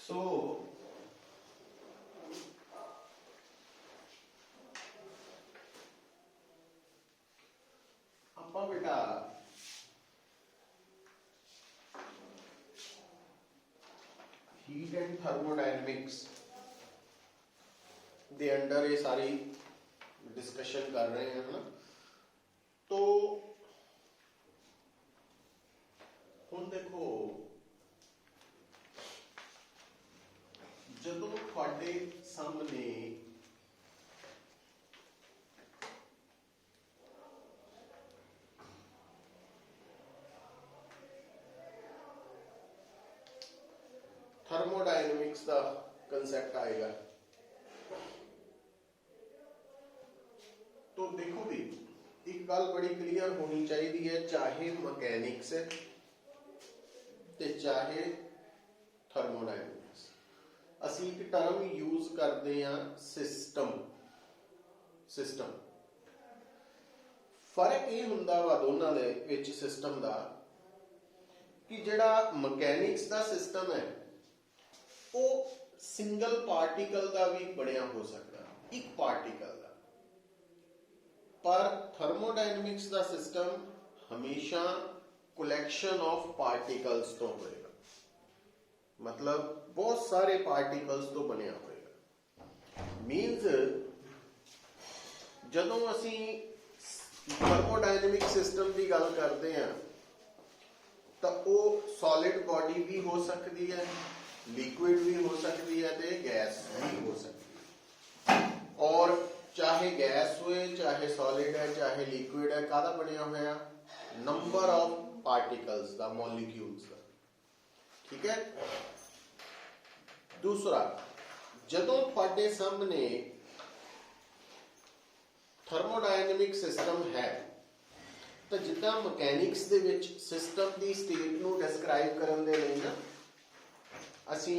सो ਆਪਾਂ बेटा heat and thermodynamics ਦੇ अंडर ये सारी डिस्कशन कर रहे हैं ना। तो ਹੁਣ देखो ਜਦੋਂ ਤੁਹਾਡੇ ਸਾਹਮਣੇ थर्मोडायनेमिक्स का कंसेप्ट आएगा तो देखो भी एक गल बड़ी क्लियर होनी चाहिए है, चाहे मैकेनिक्स है ते चाहे थर्मोडायनेमिक्स। असी एक टर्म यूज करते हैं सिस्टम फर्क ये हुंदा वा दोनों दे विच सिस्टम दा कि जिहड़ा मैकेनिक्स दा सिस्टम है वो सिंगल पार्टिकल का भी बनिया हो सकता है, एक पार्टिकल का। पर थर्मोडायनेमिक्स का सिस्टम हमेशा कलैक्शन ऑफ पार्टिकल्स तो होएगा, मतलब बहुत सारे पार्टिकल्स तो बनिया होएगा। मीन्स जदों असी थर्मोडायनेमिक सिस्टम की गल करते हैं तो वो सॉलिड बॉडी भी हो सकती है, लिक्विड भी हो सकती है ते गैस भी हो सकती है। और चाहे गैस हुए, चाहे सॉलिड है, चाहे लिक्विड है, कादा बनिया होया नंबर ऑफ पार्टिकल्स दा, मॉलिक्यूल्स दा। ठीक है। दूसरा, जदों तुहाडे सामने थर्मोडायनेमिक सिस्टम है तो जिद्दां मैकेनिक्स दे विच सिस्टम की स्टेट नूं डिस्क्राइब करन दे लई ना असी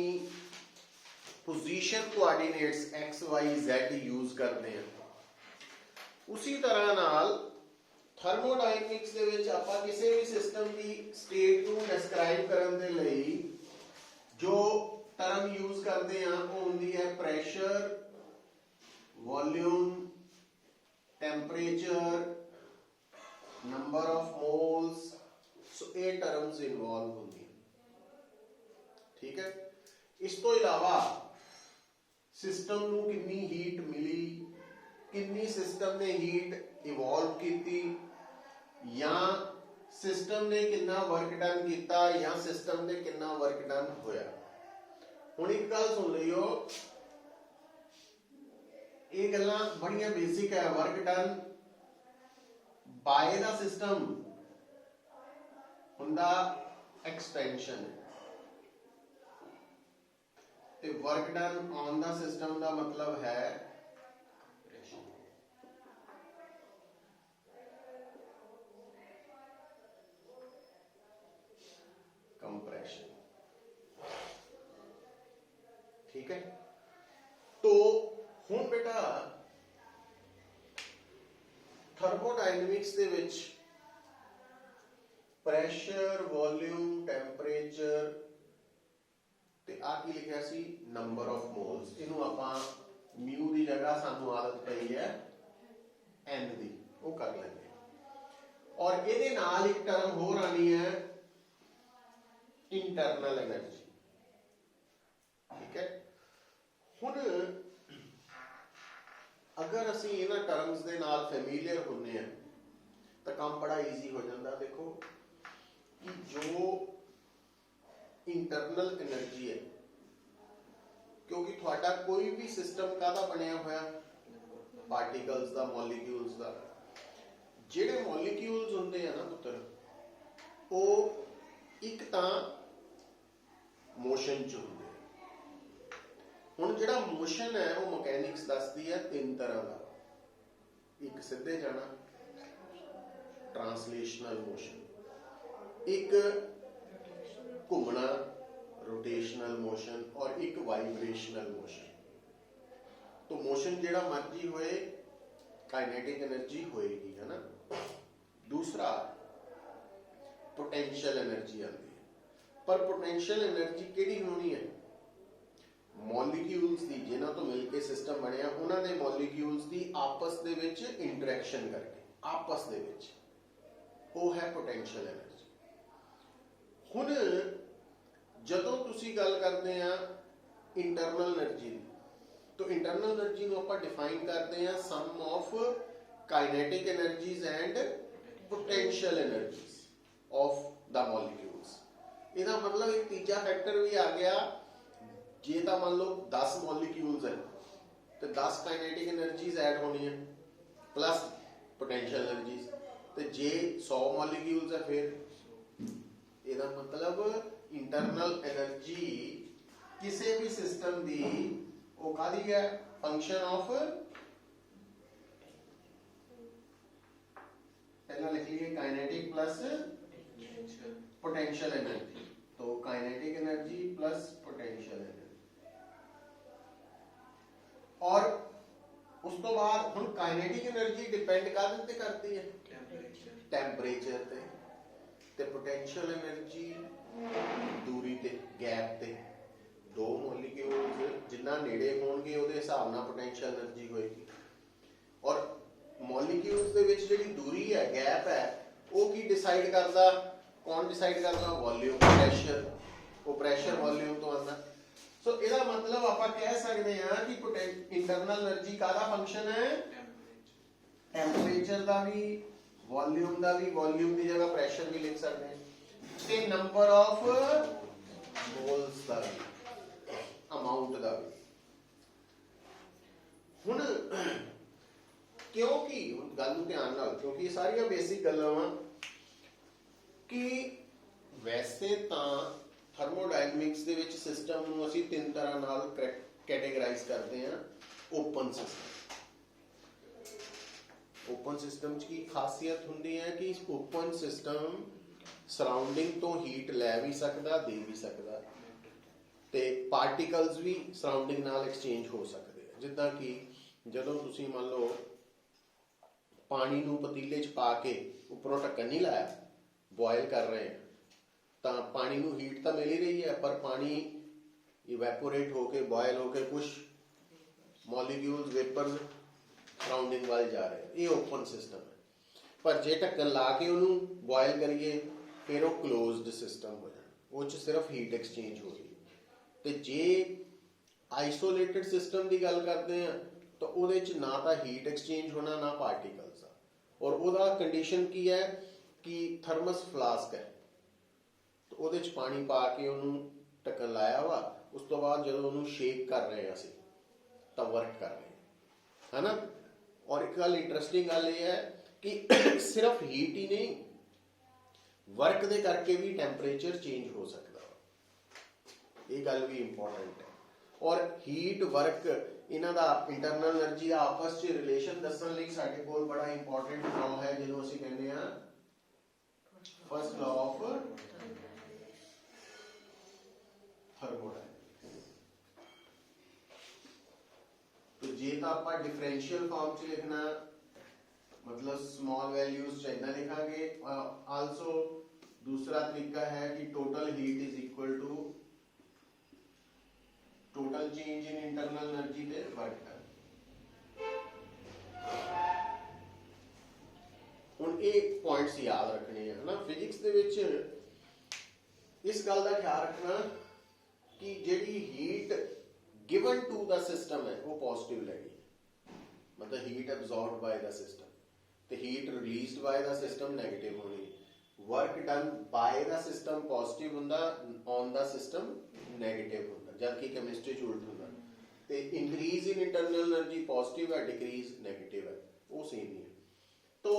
position coordinates X Y Z use करते हैं। उसी तरह नाल थर्मोडायनेमिक्स दे विच आपां किसी भी सिस्टम की स्टेट नूं डिस्क्राइब करन दे लई जो टर्म यूज करते हैं वो हुंदी है pressure, volume, temperature, number of moles. So ये टर्म्स इन्वॉल्व होंदी। ठीक है। इस तो इलावा सिस्टम नूं कितनी हीट मिली, कितनी सिस्टम ने हीट इवॉल्व की, या सिस्टम ने कितना वर्क डन किया, या सिस्टम ने कितना वर्क डन होया। हुण एक गल सुन लियो, ये गल्लां बड़ियां बेसिक है। Work done by the system हुंदा एक्सटेंशन, ते work done on the system का मतलब है कंप्रेशन। ठीक है। तो हुण बेटा थर्मोडायनेमिक्स दे विच प्रेशर, वॉल्यूम, टेंपरेचर ते आ की लिखिया सी नंबर ऑफ मोल्स। इनू आपां म्यू की जगह सानू आदत पई है एन दी, वो कर लेंगे। और इहदे नाल एक टर्म होर आनी है इंटरनल एनर्जी। ठीक है। हुण अगर असी इन्हां टर्म्स दे नाल फैमिलियर होने हैं तो काम बड़ा ईजी हो जाता। देखो कि जो इंटरनल एनर्जी है, क्योंकि थोड़ा कोई भी सिस्टम कादा बनया होया पार्टिकल्स दा, मॉलिक्यूल्स दा। जेडे मॉलिक्यूल्स होंदे हैं ना पुत्र, वो एक तां मोशन च होंदे। हुण जिहड़ा मोशन है वो मैकेनिक्स दसदी है तीन तरह का। एक सीधे जाना ट्रांसलेशनल मोशन, एक घूमना रोटेशनल मोशन, और एक वाइब्रेशनल मोशन। तो मोशन जिहड़ा मर्जी होए काइनेटिक एनर्जी होएगी, है ना। दूसरा पोटेंशियल एनर्जी आती है, पर पोटेंशियल एनर्जी केड़ी होनी है ਮੋਲੀਕਿਊਲਸ ਦੀ, ਜਿਨ੍ਹਾਂ ਤੋਂ ਮਿਲ ਕੇ ਸਿਸਟਮ ਬਣਿਆ, ਉਹਨਾਂ ਦੇ ਮੋਲੀਕਿਊਲਸ ਦੀ ਆਪਸ ਦੇ ਵਿੱਚ ਇੰਟਰੈਕਸ਼ਨ ਕਰਕੇ, ਆਪਸ ਦੇ ਵਿੱਚ, ਉਹ ਹੈ ਪੋਟੈਂਸ਼ੀਅਲ ਐਨਰਜੀ। ਹੁਣ ਜਦੋਂ ਤੁਸੀਂ ਗੱਲ ਕਰਦੇ ਆ ਇੰਟਰਨਲ એનર્ਜੀ ਦੀ, ਤਾਂ ਇੰਟਰਨਲ એનર્ਜੀ ਨੂੰ ਆਪਾਂ ਡਿਫਾਈਨ ਕਰਦੇ ਆ sum of kinetic energies and potential energies of the molecules। ਇਹਦਾ ਮਤਲਬ ਇੱਕ ਤੀਜਾ ਫੈਕਟਰ ਵੀ ਆ ਗਿਆ, ਜੇ ਤਾਂ ਮੰਨ ਲਓ 10 ਮੋਲੀਕਿਊਲਸ ਹੈ ਤੇ 10 ਕਾਈਨੈਟਿਕ એનર્ਜੀਜ਼ ਐਡ ਹੋਣੀਆਂ ਪਲੱਸ ਪੋਟੈਂਸ਼ੀਅਲ એનર્ਜੀਜ਼, ਤੇ ਜੇ 100 ਮੋਲੀਕਿਊਲਸ ਹੈ ਫਿਰ ਇਹਦਾ ਮਤਲਬ ਇੰਟਰਨਲ એનર્ਜੀ ਕਿਸੇ ਵੀ ਸਿਸਟਮ ਦੀ ਉਹ ਕਾਹਦੀ ਹੈ, ਫੰਕਸ਼ਨ ਆਫ, पहला लिख लिए काइनेटिक प्लस पोटेंशियल एनर्जी, तो kinetic energy plus potential energy. और उस तो बाद हम काइनेटिक एनर्जी डिपेंड करते करती है टेंपरेचर ते पोटेंशियल एनर्जी दूरी ते गैप ते। दो मॉलिक्यूल्स जिन्ना नेड़े होणगे ਉਹਦੇ ਹਿਸਾਬ ਨਾਲ पोटेंशियल एनर्जी होएगी। और ਮੋਲੀਕਿਊਲਸ ਦੇ ਵਿੱਚ ਜਿਹੜੀ ਦੂਰੀ ਹੈ, ਗੈਪ ਹੈ, ਉਹ ਕੀ ਡਿਸਾਈਡ ਕਰਦਾ, ਕੌਣ ਡਿਸਾਈਡ ਕਰਦਾ, ਵੋਲਿਊਮ, ਪ੍ਰੈਸ਼ਰ। ਉਹ ਪ੍ਰੈਸ਼ਰ ਵੋਲਿਊਮ ਤੋਂ ਆਉਂਦਾ। ਸੋ ਇਹਦਾ ਮਤਲਬ ਆਪਾਂ ਕਹਿ ਸਕਦੇ ਹਾਂ ਕਿ ਇੰਟਰਨਲ એનર્ਜੀ ਕਾਹਦਾ ਫੰਕਸ਼ਨ ਹੈ, ਟੈਂਪਰੇਚਰ ਦਾ ਵੀ, ਵੋਲਿਊਮ ਦਾ ਵੀ, ਵੋਲਿਊਮ ਦੀ ਜਗ੍ਹਾ ਪ੍ਰੈਸ਼ਰ ਵੀ ਲਿਖ ਸਕਦੇ ਹਾਂ, ਤੇ ਨੰਬਰ ਆਫ ਮੋਲਸ ਦਾ ਵੀ, ਅਮਾਉਂਟ ਦਾ ਵੀ। ਹੁਣ क्योंकि गल ध्यान नाल, क्योंकि ये सारिया बेसिक गल्लां वा कि वैसे तां थर्मोडायनमिक्स दे विच सिस्टम नूं असीं तीन तरह नाल कैटेगराइज करते हैं। ओपन सिस्टम, ओपन सिस्टम च की खासियत हुंदी है कि ओपन सिस्टम सराउंडिंग तो हीट लै भी सकदा, दे भी सकदा, ते पार्टिकल्स भी सराउंडिंग नाल एक्सचेंज हो सकते हैं। जिद्दां कि जदों तुसीं मान लो पानी नूं पतीले च पा के उपरों ढक्कन नहीं लाया, बॉयल कर रहे हैं, तो पानी नूं हीट तो मिल ही रही है, पर पानी इवैपोरेट होके, बॉयल होके कुछ मॉलिक्यूल्स, वेपर सराउंडिंग वाल जा रहे हैं। ये ओपन सिस्टम है। पर जे ढक्कन ला के उन्होंने बॉयल करिए फिर वो क्लोज्ड सिस्टम हो जाए, वो सिर्फ हीट एक्सचेंज हो रही है। तो जे आइसोलेटेड सिस्टम की गल करते हैं तो ਉਹਦੇ ਚ ਨਾ ਤਾਂ ਹੀਟ ਐਕਸਚੇਂਜ ਹੋਣਾ, ਨਾ ਪਾਰਟੀਕਲਸ ਆ। ਔਰ ਉਹਦਾ ਕੰਡੀਸ਼ਨ ਕੀ ਹੈ ਕਿ ਥਰਮਸ ਫਲਾਸਕ ਹੈ, ਤਾਂ ਉਹਦੇ ਚ ਪਾਣੀ ਪਾ ਕੇ ਉਹਨੂੰ ਢੱਕਣ ਲਾਇਆ ਵਾ, ਉਸ ਤੋਂ ਬਾਅਦ ਜਦੋਂ ਉਹਨੂੰ ਸ਼ੇਕ ਕਰ ਰਹੇ ਹਾਂ ਅਸੀਂ ਤਾਂ ਵਰਕ ਕਰ ਰਹੇ ਹੈ ਨਾ। ਔਰ ਇੱਕ ਗੱਲ ਇੰਟਰਸਟਿੰਗ ਗੱਲ ਇਹ ਹੈ ਕਿ ਸਿਰਫ ਹੀਟ ਹੀ ਨਹੀਂ, ਵਰਕ ਦੇ ਕਰਕੇ ਵੀ ਟੈਂਪਰੇਚਰ ਚੇਂਜ ਹੋ ਸਕਦਾ ਵਾ। ਇਹ ਗੱਲ ਵੀ ਇੰਪੋਰਟੈਂਟ ਹੈ। ਔਰ ਹੀਟ ਵਰਕ ਇਹਨਾਂ ਦਾ ਇੰਟਰਨਲ એનર્ਜੀ ਦਾ ਆਪਸ 'ਚ ਰਿਲੇਸ਼ਨ ਦੱਸਣ ਲਈ ਸਾਡੇ ਕੋਲ ਬੜਾ ਇੰਪੋਰਟੈਂਟ ਲਾਅ ਹੈ, ਜਿਹਨੂੰ ਅਸੀਂ ਕਹਿੰਦੇ ਆ ਫਸਟ ਲਾਅ ਆਫ ਥਰਮੋਡਾਇਨਾਮਿਕਸ। तो जे तो आप डिफरेंशियल फॉर्म च लिखना, मतलब स्मॉल वैल्यूज च इदां लिखांगे। आल्सो दूसरा तरीका है कि total heat is equal to total change in internal energy दे वर्क डन। हुण एक पॉइंट्स याद रखने हैं ना फिजिक्स दे विच, इस गल का ख्याल रखना कि जिहड़ी heat given to the system है वो पॉजिटिव लगी, मतलब heat absorb by the system, तो heat released by the system negative होनी। Work done by the system positive हुंदा, ऑन द सिस्टम नेगेटिव हुंदा, जबकि केमिस्ट्री च उल्ट हुंदा। ते increase in internal energy positive है, डिक्रीज नेगेटिव है, वो सेम ही है। तो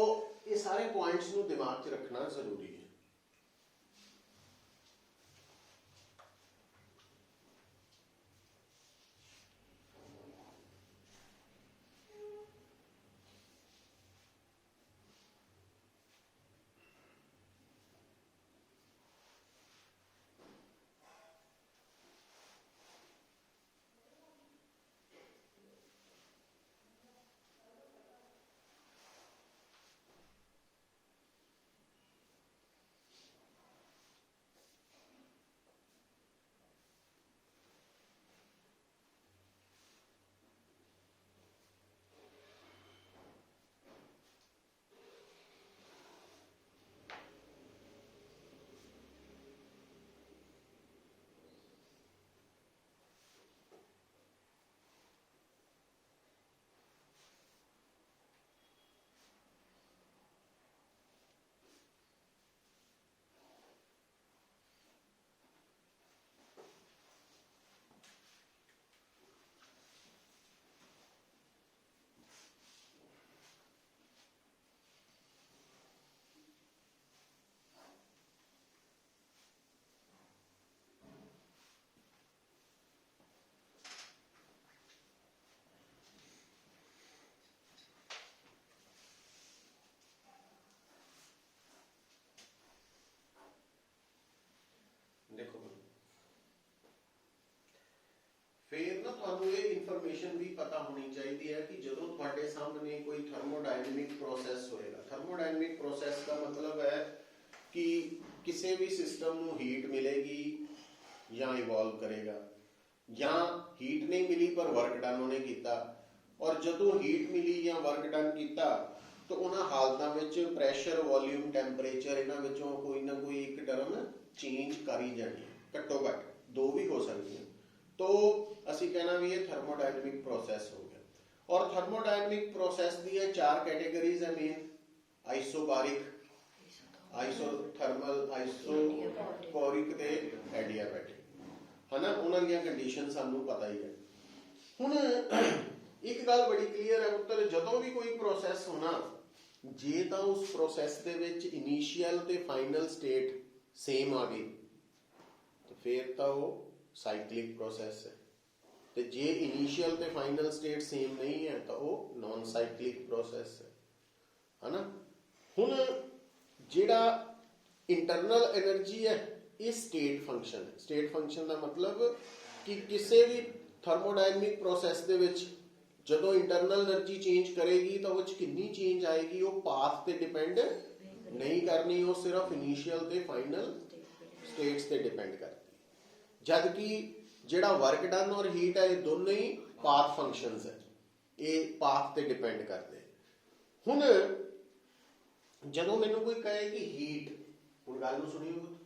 ये सारे पॉइंट्स नूं दिमाग च रखना जरूरी है। ਇਨਫੋਰਮੇਸ਼ਨ ਵੀ ਪਤਾ ਹੋਣੀ ਚਾਹੀਦੀ ਹੈ ਕਿ ਜਦੋਂ ਤੁਹਾਡੇ ਸਾਹਮਣੇ ਕੋਈ ਥਰਮੋਡਾਇਨਾਮਿਕ ਪ੍ਰੋਸੈਸ ਹੋਏਗਾ, ਥਰਮੋਡਾਇਨਾਮਿਕ ਪ੍ਰੋਸੈਸ ਦਾ ਮਤਲਬ ਹੈ ਕਿ ਕਿਸੇ ਵੀ ਸਿਸਟਮ ਨੂੰ ਹੀਟ ਮਿਲੇਗੀ ਜਾਂ ਇਵੋਲਵ ਕਰੇਗਾ, ਜਾਂ ਹੀਟ ਨਹੀਂ ਮਿਲੀ ਪਰ ਵਰਕ ਡਨ ਉਹਨੇ ਕੀਤਾ, ਔਰ ਜਦੋਂ ਹੀਟ ਮਿਲੀ ਜਾਂ ਵਰਕ ਡਨ ਕੀਤਾ ਤਾਂ ਉਹਨਾਂ ਹਾਲਤਾਂ ਵਿੱਚ ਪ੍ਰੈਸ਼ਰ, ਵੋਲਿਊਮ, ਟੈਂਪਰੇਚਰ ਇਹਨਾਂ ਵਿੱਚੋਂ ਕੋਈ ਨਾ ਕੋਈ ਇੱਕ ਟਰਮ ਚੇਂਜ ਕਰ ਹੀ ਜਾਣੀ ਹੈ, ਘੱਟੋ ਘੱਟ ਦੋ ਵੀ ਹੋ ਸਕਦੀਆਂ। तो ਅਸੀਂ ਕਹਿਣਾ ਵੀ ਇਹ ਥਰਮੋਡਾਇਨਾਮਿਕ ਪ੍ਰੋਸੈਸ ਹੋ ਗਿਆ। ਔਰ ਥਰਮੋਡਾਇਨਾਮਿਕ ਪ੍ਰੋਸੈਸ ਦੀਆਂ 4 ਕੈਟੇਗਰੀਜ਼ ਹੈ ਮੇਨ: ਆਈਸੋਬਾਰਿਕ, ਆਈਸੋਥਰਮਲ, ਆਈਸੋਕੋਰਿਕ ਤੇ ਐਡੀਆਬੈਟਿਕ, ਹਨਾ। ਉਹਨਾਂ ਦੀਆਂ ਕੰਡੀਸ਼ਨ ਸਾਨੂੰ ਪਤਾ ਹੀ ਹੈ। ਹੁਣ ਇੱਕ ਗੱਲ ਬੜੀ ਕਲੀਅਰ ਹੈ ਪੁੱਤਰ, ਜਦੋਂ ਵੀ ਕੋਈ ਪ੍ਰੋਸੈਸ ਹੋਣਾ, ਜੇ ਤਾਂ ਉਸ ਪ੍ਰੋਸੈਸ ਦੇ ਵਿੱਚ ਇਨੀਸ਼ੀਅਲ ਤੇ ਫਾਈਨਲ ਸਟੇਟ ਸੇਮ ਆ ਗਈ ਤਾਂ ਫਿਰ ਤਾਂ ਉਹ ਸਾਈਕਲਿਕ ਪ੍ਰੋਸੈਸ ਹੈ, ਤੇ ਜੇ ਇਨੀਸ਼ੀਅਲ ਤੇ ਫਾਈਨਲ ਸਟੇਟ ਸੇਮ ਨਹੀਂ ਹੈ ਤਾਂ ਉਹ ਨਾਨ ਸਾਈਕਲਿਕ ਪ੍ਰੋਸੈਸ ਹੈ, ਹਨਾ। ਹੁਣ ਜਿਹੜਾ ਇੰਟਰਨਲ એનર્ਜੀ ਹੈ ਇਹ ਸਟੇਟ ਫੰਕਸ਼ਨ ਹੈ। ਸਟੇਟ ਫੰਕਸ਼ਨ ਦਾ ਮਤਲਬ ਕਿ ਕਿਸੇ ਵੀ ਥਰਮੋਡਾਇਨਾਮਿਕ ਪ੍ਰੋਸੈਸ ਦੇ ਵਿੱਚ ਜਦੋਂ ਇੰਟਰਨਲ એનર્ਜੀ ਚੇਂਜ ਕਰੇਗੀ ਤਾਂ ਉਹ 'ਚ ਕਿੰਨੀ ਚੇਂਜ ਆਏਗੀ ਉਹ ਪਾਥ ਤੇ ਡਿਪੈਂਡ ਨਹੀਂ ਕਰਨੀ, ਉਹ ਸਿਰਫ ਇਨੀਸ਼ੀਅਲ ਤੇ ਫਾਈਨਲ ਸਟੇਟਸ ਤੇ ਡਿਪੈਂਡ ਕਰਦੀ। ਜਦ ਕਿ ਜਿਹੜਾ ਵਰਕ ਡਨ ਔਰ ਹੀਟ ਹੈ ਇਹ ਦੋਨੋਂ ਹੀ ਪਾਥ ਫੰਕਸ਼ਨਸ ਹੈ, ਇਹ ਪਾਥ ਤੇ ਡਿਪੈਂਡ ਕਰਦੇ। ਹੁਣ ਜਦੋਂ ਮੈਨੂੰ ਕੋਈ ਕਹੇ ਕਿ ਹੀਟ, ਹੁਣ ਗੱਲ ਨੂੰ ਸੁਣਿਓ,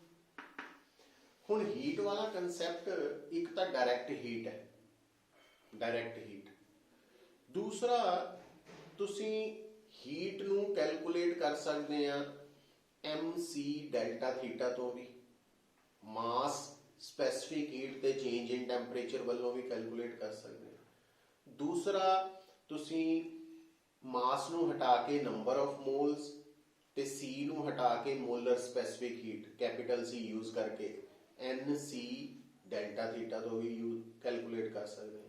ਹੁਣ ਹੀਟ ਵਾਲਾ ਕੰਸੈਪਟ ਇੱਕ ਤਾਂ ਡਾਇਰੈਕਟ ਹੀਟ ਹੈ, ਡਾਇਰੈਕਟ ਹੀਟ। ਦੂਸਰਾ, ਤੁਸੀਂ ਹੀਟ ਨੂੰ ਕੈਲਕੂਲੇਟ ਕਰ ਸਕਦੇ ਆ MC ਡੈਲਟਾ ਥੀਟਾ ਤੋਂ ਵੀ, ਮਾਸ ਸਪੈਸੀਫਿਕ ਹੀਟ ਤੇ ਚੇਂਜ ਇਨ ਟੈਂਪਰੇਚਰ ਵੱਲੋਂ ਵੀ ਕੈਲਕੂਲੇਟ ਕਰ ਸਕਦੇ ਆ। ਦੂਸਰਾ, ਤੁਸੀਂ ਮਾਸ ਨੂੰ ਹਟਾ ਕੇ ਨੰਬਰ ਆਫ ਮੋਲਸ ਤੇ C ਨੂੰ ਹਟਾ ਕੇ molar specific heat capital C use ਕਰਕੇ NC ਡੈਲਟਾ ਥੀਟਾ ਤੋਂ ਵੀ ਕੈਲਕੂਲੇਟ ਕਰ ਸਕਦੇ ਆ।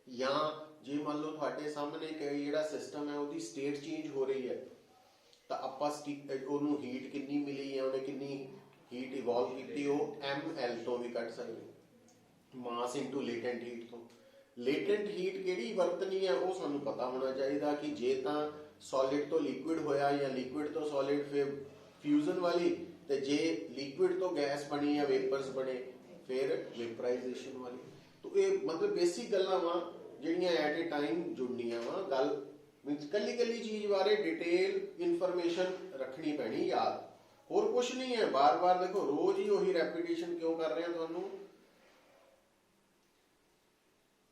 ਜਾਂ ਜੇ ਮੰਨ ਲਓ ਤੁਹਾਡੇ ਸਾਹਮਣੇ ਜਿਹੜਾ ਸਿਸਟਮ ਹੈ ਉਹਦੀ ਸਟੇਟ ਚੇਂਜ ਹੋ ਰਹੀ ਹੈ ਤਾਂ ਆਪਾਂ ਉਹਨੂੰ ਹੀਟ ਕਿੰਨੀ ਮਿਲੀ ਹੈ, ਉਹਨੇ ਕਿੰਨੀ ਹੀਟ ਇਵੋਲਵ ਕੀਤੀ, ਉਹ ML ਤੋਂ ਵੀ ਕੱਢ ਸਕਦੇ, ਮਾਸ ਇਨਟੂ ਲੇਟੈਂਟ ਹੀਟ ਤੋਂ। ਲੇਟੈਂਟ ਹੀਟ ਕਿਹੜੀ ਵਰਤਣੀ ਹੈ ਉਹ ਸਾਨੂੰ ਪਤਾ ਹੋਣਾ ਚਾਹੀਦਾ ਕਿ ਜੇ ਤਾਂ ਸੋਲਿਡ ਤੋਂ ਲਿਕੁਇਡ ਹੋਇਆ ਜਾਂ ਲਿਕੁਇਡ ਤੋਂ ਸੋਲਿਡ, ਫਿਰ ਫਿਊਜ਼ਨ ਵਾਲੀ, ਤੇ ਜੇ ਲਿਕੁਇਡ ਤੋਂ ਗੈਸ ਬਣੀ ਜਾਂ ਵੇਪਰਸ ਬਣੇ ਫਿਰ ਵੇਪਰਾਈਜੇਸ਼ਨ ਵਾਲੀ। ਤਾਂ ਇਹ ਮਤਲਬ ਬੇਸਿਕ ਗੱਲਾਂ ਵਾ ਜਿਹੜੀਆਂ ਐਟ ਏ ਟਾਈਮ ਜੁੜਨੀਆਂ ਵਾ। ਗੱਲ ਮੀਨਸ ਕੱਲੀ ਕੱਲੀ ਚੀਜ਼ ਬਾਰੇ ਡਿਟੇਲ ਇਨਫੋਰਮੇਸ਼ਨ ਰੱਖਣੀ ਪੈਣੀ ਯਾਦ, ਹੋਰ ਕੁਛ ਨਹੀਂ ਹੈ। ਬਾਰ-ਬਾਰ ਦੇਖੋ, ਰੋਜ਼ ਹੀ ਉਹੀ ਰੈਪੀਟੀਸ਼ਨ ਕਿਉਂ ਕਰ ਰਹੇ ਹਾਂ ਤੁਹਾਨੂੰ,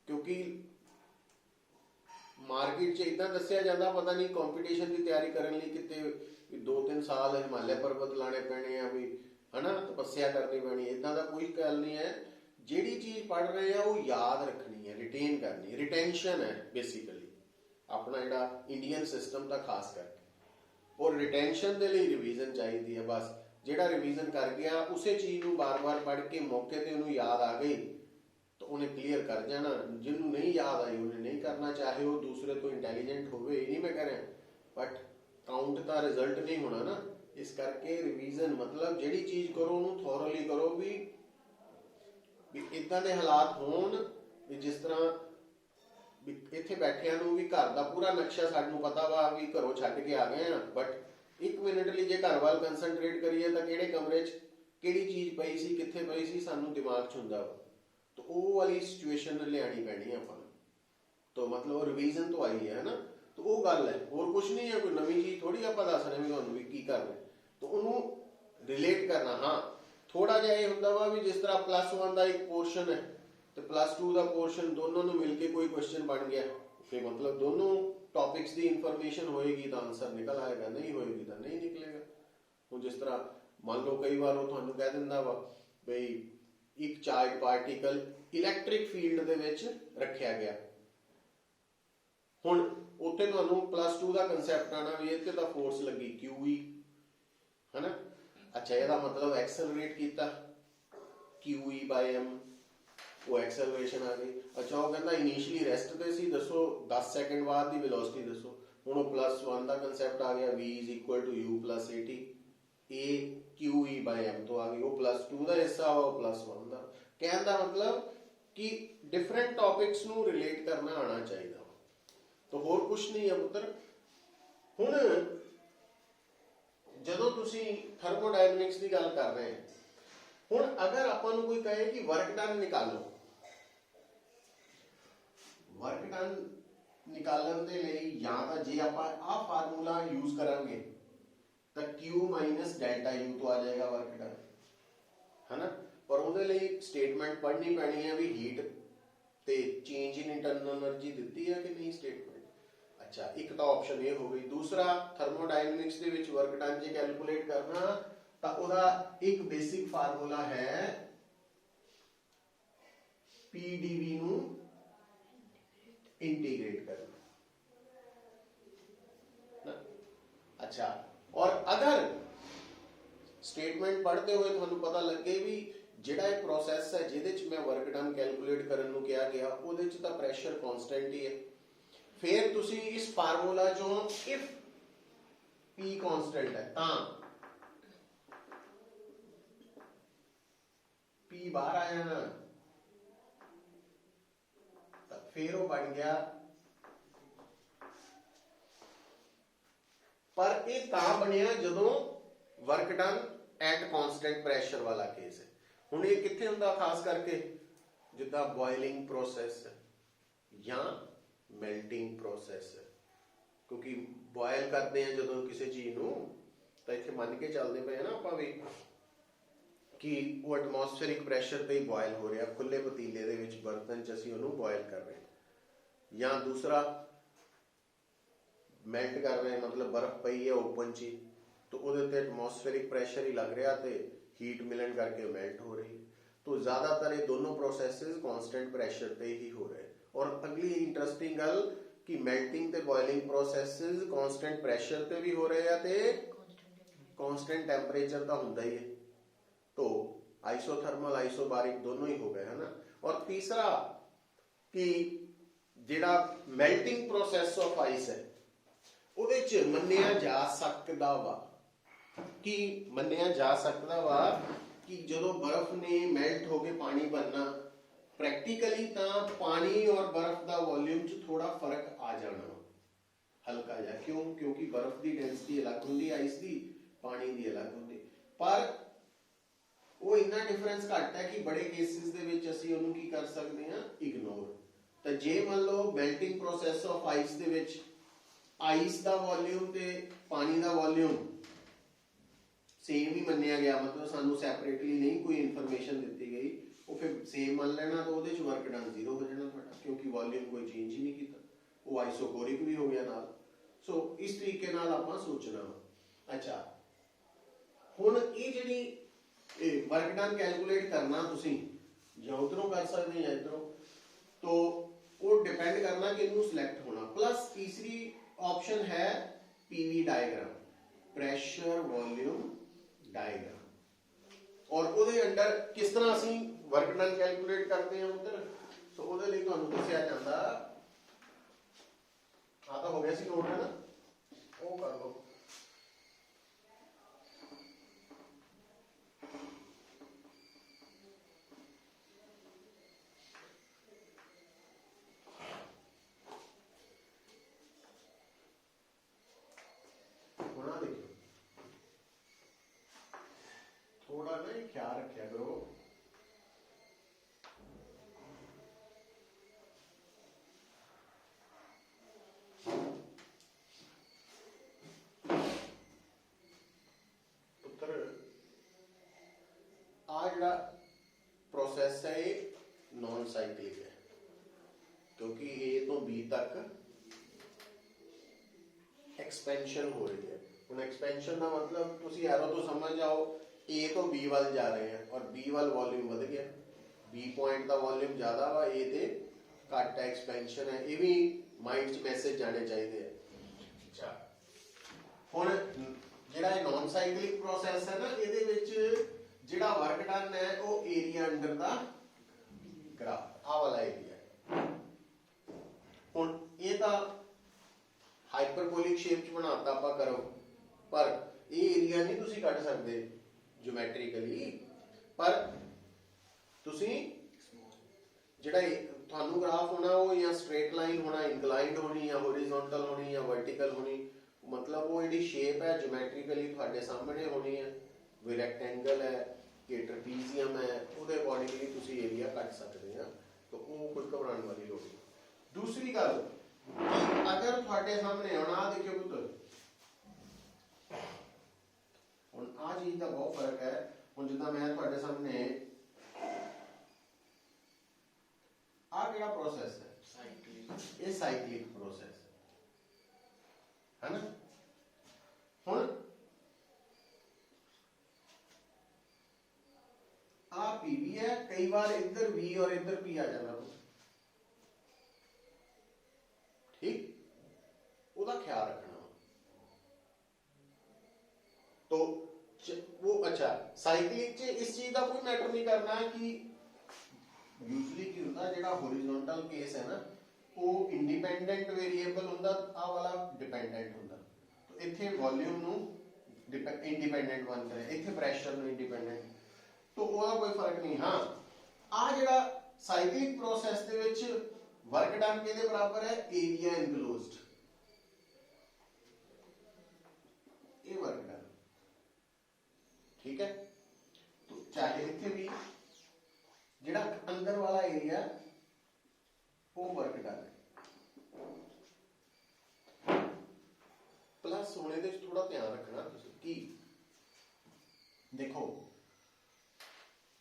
ਕਿਉਂਕਿ ਮਾਰਕੀਟ 'ਚ ਇਦਾਂ ਦੱਸਿਆ ਜਾਂਦਾ, ਪਤਾ ਨਹੀਂ ਕੰਪੀਟੀਸ਼ਨ ਦੀ ਤਿਆਰੀ ਕਰਨ ਲਈ ਕਿਤੇ 2-3 ਸਾਲ ਹਿਮਾਲਿਆ ਪਰਬਤ ਲਾਣੇ ਪੈਣੇ ਆ, ਵੀ ਹਨਾ ਤਪੱਸਿਆ ਕਰਨੀ ਪੈਣੀ, ਇਦਾਂ ਦਾ ਕੋਈ ਗੱਲ ਨਹੀਂ ਹੈ। ਜਿਹੜੀ ਚੀਜ਼ ਪੜ੍ਹ ਰਹੇ ਆ ਉਹ ਯਾਦ ਰੱਖਣੀ ਹੈ, ਰਿਟੇਨ ਕਰਨੀ, ਰਿਟੈਂਸ਼ਨ ਹੈ ਬੇਸਿਕਲੀ ਆਪਣਾ ਜਿਹੜਾ ਇੰਡੀਅਨ ਸਿਸਟਮ ਦਾ ਖਾਸ ਕਰਕੇ। ਔਰ ਰਿਟੈਂਸ਼ਨ ਦੇ ਲਈ ਰਿਵੀਜ਼ਨ ਚਾਹੀਦੀ ਹੈ ਬਸ। ਜਿਹੜਾ ਰਿਵੀਜ਼ਨ ਕਰ ਗਿਆ ਉਸੇ ਚੀਜ਼ ਨੂੰ ਬਾਰ-ਬਾਰ ਪੜ੍ਹ ਕੇ ਮੌਕੇ ਤੇ ਉਹਨੂੰ ਯਾਦ ਆ ਗਈ ਤਾਂ ਉਹਨੇ ਕਲੀਅਰ ਕਰ ਜਾਣਾ। ਜਿਹਨੂੰ ਨਹੀਂ ਯਾਦ ਆਈ ਉਹਨੇ ਨਹੀਂ ਕਰਨਾ, ਚਾਹੇ ਉਹ ਦੂਸਰੇ ਤੋਂ ਇੰਟੈਲੀਜੈਂਟ ਹੋਵੇ, ਇਹ ਨਹੀਂ ਮੈਂ ਕਹਿ ਰਿਹਾ, ਬਟ ਕਾਊਂਟ ਤਾਂ ਰਿਜ਼ਲਟ ਨਹੀਂ ਹੋਣਾ ਨਾ। ਇਸ ਕਰਕੇ ਰਿਵੀਜ਼ਨ ਮਤਲਬ ਜਿਹੜੀ ਚੀਜ਼ ਕਰੋ ਉਹਨੂੰ ਥੋਰਲੀ ਕਰੋ, ਵੀ ਇਦਾਂ ਦੇ ਹਾਲਾਤ ਹੋਣ ਵੀ ਜਿਸ ਤਰ੍ਹਾਂ ਵੀ ਇੱਥੇ ਬੈਠਿਆਂ ਨੂੰ ਵੀ ਘਰ ਦਾ ਪੂਰਾ ਨਕਸ਼ਾ ਸਾਨੂੰ ਪਤਾ ਵਾ, ਵੀ ਘਰੋਂ ਛੱਡ ਕੇ ਆ ਗਏ ਆ, ਬਟ 1 ਮਿੰਟ ਲਈ ਜੇ ਘਰ ਵੱਲ ਕੰਸਨਟਰੇਟ ਕਰੀਏ ਤਾਂ ਕਿਹੜੇ ਕਮਰੇ 'ਚ ਕਿਹੜੀ ਚੀਜ਼ ਪਈ ਸੀ, ਕਿੱਥੇ ਪਈ ਸੀ, ਸਾਨੂੰ ਦਿਮਾਗ 'ਚ ਹੁੰਦਾ ਵਾ। ਤਾਂ ਉਹ ਵਾਲੀ ਸਿਚੁਏਸ਼ਨ ਲਿਆਣੀ ਪੈਣੀ ਆਪਾਂ ਨੂੰ। ਤਾਂ ਮਤਲਬ ਰਿਵੀਜ਼ਨ ਤੋਂ ਆਈ ਹੈ ਨਾ, ਤਾਂ ਉਹ ਗੱਲ ਹੈ, ਹੋਰ ਕੁਛ ਨਹੀਂ ਹੈ। ਕੋਈ ਨਵੀਂ ਚੀਜ਼ ਥੋੜੀ ਆਪਾਂ ਦੱਸ ਰਹੇ ਵੀ ਤੁਹਾਨੂੰ ਵੀ ਕੀ ਕਰਨਾ, ਤਾਂ ਉਹਨੂੰ ਰਿਲੇਟ ਕਰਨਾ। ਹਾਂ, ਥੋੜਾ ਜਿਹਾ ਇਹ ਹੁੰਦਾ ਵਾ ਵੀ ਜਿਸ ਤਰ੍ਹਾਂ +1 ਦਾ ਇੱਕ ਪੋਰਸ਼ਨ ਹੈ ਤੇ +2 ਦਾ ਪੋਰਸ਼ਨ, ਦੋਨੋਂ ਨੂੰ ਮਿਲ ਕੇ ਕੋਈ ਕੁਐਸਚਨ ਬਣ ਗਿਆ, ਫਿਰ ਮਤਲਬ ਦੋਨੋਂ ਟੌਪਿਕਸ ਦੀ ਇਨਫੋਰਮੇਸ਼ਨ ਹੋਏਗੀ ਤਾਂ ਆਨਸਰ ਨਿਕਲ ਆਏਗਾ, ਨਹੀਂ ਹੋਏਗੀ ਤਾਂ ਨਹੀਂ ਨਿਕਲੇਗਾ। ਹੁਣ ਜਿਸ ਤਰ੍ਹਾਂ ਮੰਨ ਲਓ ਕਈ ਵਾਰ ਉਹ ਤੁਹਾਨੂੰ ਕਹਿ ਦਿੰਦਾ ਵਾ ਬਈ ਇੱਕ ਚਾਰਜ ਪਾਰਟੀਕਲ ਇਲੈਕਟ੍ਰਿਕ ਫੀਲਡ ਦੇ ਵਿੱਚ ਰੱਖਿਆ ਗਿਆ, ਹੁਣ ਉੱਥੇ ਤੁਹਾਨੂੰ +2 ਦਾ ਕੰਸੈਪਟ ਆਣਾ ਵੀ ਇੱਥੇ ਤਾਂ ਫੋਰਸ ਲੱਗੀ QE, ਹਨਾ। ਅੱਛਾ, ਇਹਦਾ ਮਤਲਬ ਐਕਸਲਰੇਟ ਕੀਤਾ QE/m, ਉਹ ਐਕਸਲਰੇਸ਼ਨ ਆ ਗਈ। ਅੱਛਾ, ਉਹ ਕਹਿੰਦਾ ਇਨੀਸ਼ੀਅਲੀ ਰੈਸਟ ਤੇ ਸੀ, ਦੱਸੋ 10 ਸੈਕਿੰਡ ਬਾਅਦ ਦੀ ਵੈਲੋਸਿਟੀ ਦੱਸੋ। ਹੁਣ ਉਹ +1 ਦਾ ਕੰਸੈਪਟ ਆ ਗਿਆ, v = u + at, ਇਹ QE/m ਤੋਂ ਆ ਗਈ। ਉਹ +2 ਦਾ ਹਿੱਸਾ ਵਾ, ਉਹ +1 ਦਾ। ਕਹਿਣ ਦਾ ਮਤਲਬ कि डिफरेंट टॉपिक्स ਨੂੰ ਰਿਲੇਟ ਕਰਨਾ ਆਣਾ ਚਾਹੀਦਾ। तो होर कुछ नहीं है पुत्र। हुण ਜਦੋਂ ਤੁਸੀਂ ਥਰਮੋਡਾਇਨਾਮਿਕਸ ਦੀ ਗੱਲ ਕਰ ਰਹੇ ਹਾਂ, ਹੁਣ ਅਗਰ ਆਪਾਂ ਨੂੰ ਕੋਈ ਕਹੇ ਕਿ ਵਰਕ ਡਨ ਨਿਕਾਲੋ, ਵਰਕ ਡਨ ਨਿਕਾਲਣ ਦੇ ਲਈ ਜਾਂ ਤਾਂ ਜੇ ਆਪਾਂ ਆਹ ਫਾਰਮੂਲਾ ਯੂਜ਼ ਕਰਾਂਗੇ ਤਾਂ Q ਮਾਈਨਸ ਡੈਲਟਾ U ਤੋਂ ਆ ਜਾਏਗਾ ਵਰਕ ਡਨ, है ना। पर ਉਹਦੇ ਲਈ ਸਟੇਟਮੈਂਟ ਪੜ੍ਹਨੀ ਪੈਣੀ ਹੈ ਵੀ ਹੀਟ ਤੇ ਚੇਂਜ ਇਨ ਇੰਟਰਨਲ એનર્ਜੀ ਦਿੱਤੀ ਹੈ ਕਿ ਨਹੀਂ ਸਟੇਟਮੈਂਟ। अच्छा, एक तो ऑप्शन ये हो गई। दूसरा, थर्मोडायनामिक्स ਦੇ ਵਿੱਚ ਵਰਕ ਡਨ ਜੇ ਕੈਲਕੂਲੇਟ ਕਰਨਾ ਤਾਂ ਉਹਦਾ ਇੱਕ ਬੇਸਿਕ ਫਾਰਮੂਲਾ ਹੈ PdV ਨੂੰ इंटीग्रेट करना ना। अच्छा, और अगर स्टेटमेंट पढ़ते हुए ਤੁਹਾਨੂੰ ਪਤਾ ਲੱਗੇ ਵੀ ਜਿਹੜਾ ਇਹ ਪ੍ਰੋਸੈਸ ਹੈ ਜਿਹਦੇ ਚ ਮੈਂ ਵਰਕ ਡਨ ਕੈਲਕੂਲੇਟ ਕਰਨ ਨੂੰ ਕਿਹਾ ਗਿਆ ਉਹਦੇ ਚ ਤਾਂ ਪ੍ਰੈਸ਼ਰ ਕਾਂਸਟੈਂਟ ਹੀ ਹੈ, फिर तुसी इस फार्मूला चो इफ P कांस्टेंट है तां P बाहर आ जाना, तो फिर वो बन गया। पर ये तां बनिया जदों work done at constant pressure वाला केस है। हुण ये कित्थे हुंदा खास करके जिद्दां बॉइलिंग प्रोसैस या मेल्टिंग प्रोसैस, क्योंकि बॉयल करते हैं जो किसी चीज नूं तो इत्थे मन के चलते पे ना आपां भी कि वो एटमोसफेरिक प्रैशर ते ही बॉयल हो रहा, खुले पतीले दे विच बर्तन च असीं उहनूं बॉयल कर रहे हैं। या दूसरा मेल्ट कर रहे हैं, मतलब बर्फ पई है ओपन ची तो उहदे ते एटमोसफेरिक प्रैशर ही लग रहा ते हीट मिलन करके मेल्ट हो रही। तो ज़्यादातर ये दोनों प्रोसैसेस कॉन्स्टेंट प्रैशर ते ही हो रहे। और अगली इंटरेस्टिंग गल कि मेल्टिंग ते बॉइलिंग प्रोसैसेस कांस्टेंट प्रैशर ते भी हो रहे हैं ते कांस्टेंट टेंपरेचर तो हुंदा ही है। तो आइसोथर्मल आइसोबारिक दोनों ही हो गए, है ना। और तीसरा कि जिहड़ा मेल्टिंग प्रोसैस ऑफ आइस है उहदे च मन्निया जा सकदा वा कि मन्निया जा सकदा वा कि जदों बर्फ ने मेल्ट होके पानी बनना प्रैक्टिकली तो पानी और बर्फ का वॉल्यूम च थोड़ा फर्क आ जाना हल्का जा। क्यों? क्योंकि बर्फ की डेंसिटी अलग होंगी, आइस की, पानी की अलग होंगी, पर वो इन्ना डिफरेंस घट है कि बड़े केसिस दे विच असीं उहनूं की कर सकते हैं इग्नोर। तो जे मान low melting process of ice they which ice का वॉल्यूम ते पानी का वॉल्यूम सेम ही मन्निया गया, मतलब सानू सैपरेटली नहीं कोई इन्फॉर्मेशन दी गई, वो फिर सेम मान लेना तो वो वर्क डन जीरो हो जाना थोड़ा, क्योंकि वॉल्यूम कोई चेंज ही नहीं किया, वो आइसोकोरिक भी हो गया नाल। सो इस तरीके नाल आपां सोचना। अच्छा, हुण ये जिहड़ी वर्क डन कैलकुलेट करना तुसीं जां उधरों कर सकदे या इधरों, तो वो डिपेंड करना कि इनू सिलेक्ट होना। प्लस तीसरी ऑप्शन है PV diagram, pressure volume diagram, और ਉਹਦੇ ਅੰਡਰ किस तरह ਅਸੀਂ वर्क डन कैलकुलेट करते हैं उधर। तो ਉਹਦੇ ਲਈ ਤੁਹਾਨੂੰ ਦੱਸਿਆ ਜਾਂਦਾ ਆ ਤਾਂ ਹੋ ਗਿਆ ਸੀ ਨੋਟ, है ना, ਉਹ ਕਰ ਲਓ। होना देखो थोड़ा ना ख्याल रखा करो। जिहड़ा प्रोसैस है ये नॉन साइक्लिक है, क्योंकि ए तो बी तक एक्सपेंशन हो रही है। हुण एक्सपेंशन का मतलब तुसीं एरो तो समझ जाओ, ए तो बी वाल जा रहे हैं और बी वाल वॉल्यूम बढ़ गया, बी पॉइंट का वॉल्यूम ज़्यादा वा, ए ते घट है, एक्सपेंशन है। ये भी माइंड च मैसेज जाने चाहिए। अच्छा, हुण जिहड़ा नॉन साइक्लिक प्रोसैस है ना, इहदे विच जिहड़ा वर्क डन है वो एरिया अंडर दा ग्राफ, आ वाला एरिया। हुण ये तां हाइपरबोलिक शेप च बनाता आपां करो, पर ये एरिया नहीं तुसीं कढ सकदे ज्योमैट्रिकली, पर तुसीं ਜਿਹੜਾ ਤੁਹਾਨੂੰ ਗ੍ਰਾਫ ਹੋਣਾ ਉਹ ਜਾਂ ਸਟ੍ਰੇਟ ਲਾਈਨ ਹੋਣਾ, ਇਨਕਲਾਈਨਡ ਹੋਣੀ, ਜਾਂ ਹੋਰੀਜ਼ੋਨਟਲ ਹੋਣੀ, ਜਾਂ ਵਰਟੀਕਲ ਹੋਣੀ, ਮਤਲਬ ਉਹ ਜਿਹੜੀ ਸ਼ੇਪ ਹੈ ਜਿਓਮੈਟ੍ਰੀਕਲੀ ਤੁਹਾਡੇ ਸਾਹਮਣੇ ਹੋਣੀ ਹੈ। ਵੀ ਰੈਕਟੈਂਗਲ ਹੈ ਕਿ ਟ੍ਰਪੀਜ਼ੀਅਮ ਹੈ, ਉਹਦੇ ਅਕੋਰਡਿੰਗਲੀ ਤੁਸੀਂ ਏਰੀਆ ਕੱਢ ਸਕਦੇ ਆ, ਤਾਂ ਉਹ ਕੋਈ ਘਬਰਾਉਣ ਵਾਲੀ ਲੋੜ ਨਹੀਂ। ਦੂਸਰੀ ਗੱਲ ਕਿ ਅਗਰ ਤੁਹਾਡੇ ਸਾਹਮਣੇ ਹੁਣ ਆਹ ਦੇਖਿਓ ਪੁੱਤ, ਹੁਣ ਆਹ ਚੀਜ਼ ਦਾ ਬਹੁਤ ਫਰਕ ਹੈ। ਹੁਣ ਜਿੱਦਾਂ ਮੈਂ ਤੁਹਾਡੇ ਸਾਹਮਣੇ ਆਹ ਕਿਹੜਾ ਪ੍ਰੋਸੈਸ ਹੈ, ਇਹ ਸਾਈਕਲਿਕ ਪ੍ਰੋਸੈਸ ਹੈ ਨਾ। ਹੁਣ ਆ पीवी है, कई बार इधर V और इधर P आ जाना, ठीक, ਉਹਦਾ ख्याल रखना। तो वो अच्छा साइक्लिक च इस चीज का कोई मैटर नहीं करना कि यूजली की होता जेड़ा हॉरिजॉन्टल केस है ना, वो इंडिपेंडेंट वेरिएबल होता, आ वाला डिपेंडेंट होता। तो इत्थे वॉल्यूम नु इंडिपेंडेंट बन करे, इत्थे प्रेशर नु इंडिपेंडेंट, तो ਉਹਦਾ कोई फर्क नहीं। हाँ आ जेड़ा साइक्लिक प्रोसेस दे विच वर्क डन किहदे बराबर है, एरिया इनक्लोज्ड, ये वर्क डन, ठीक है। तो चाहे इत्थे भी जेड़ा अंदर वाला एरिया वो वर्क डन है। प्लस होने दे थोड़ा ध्यान रखना तुसीं कि देखो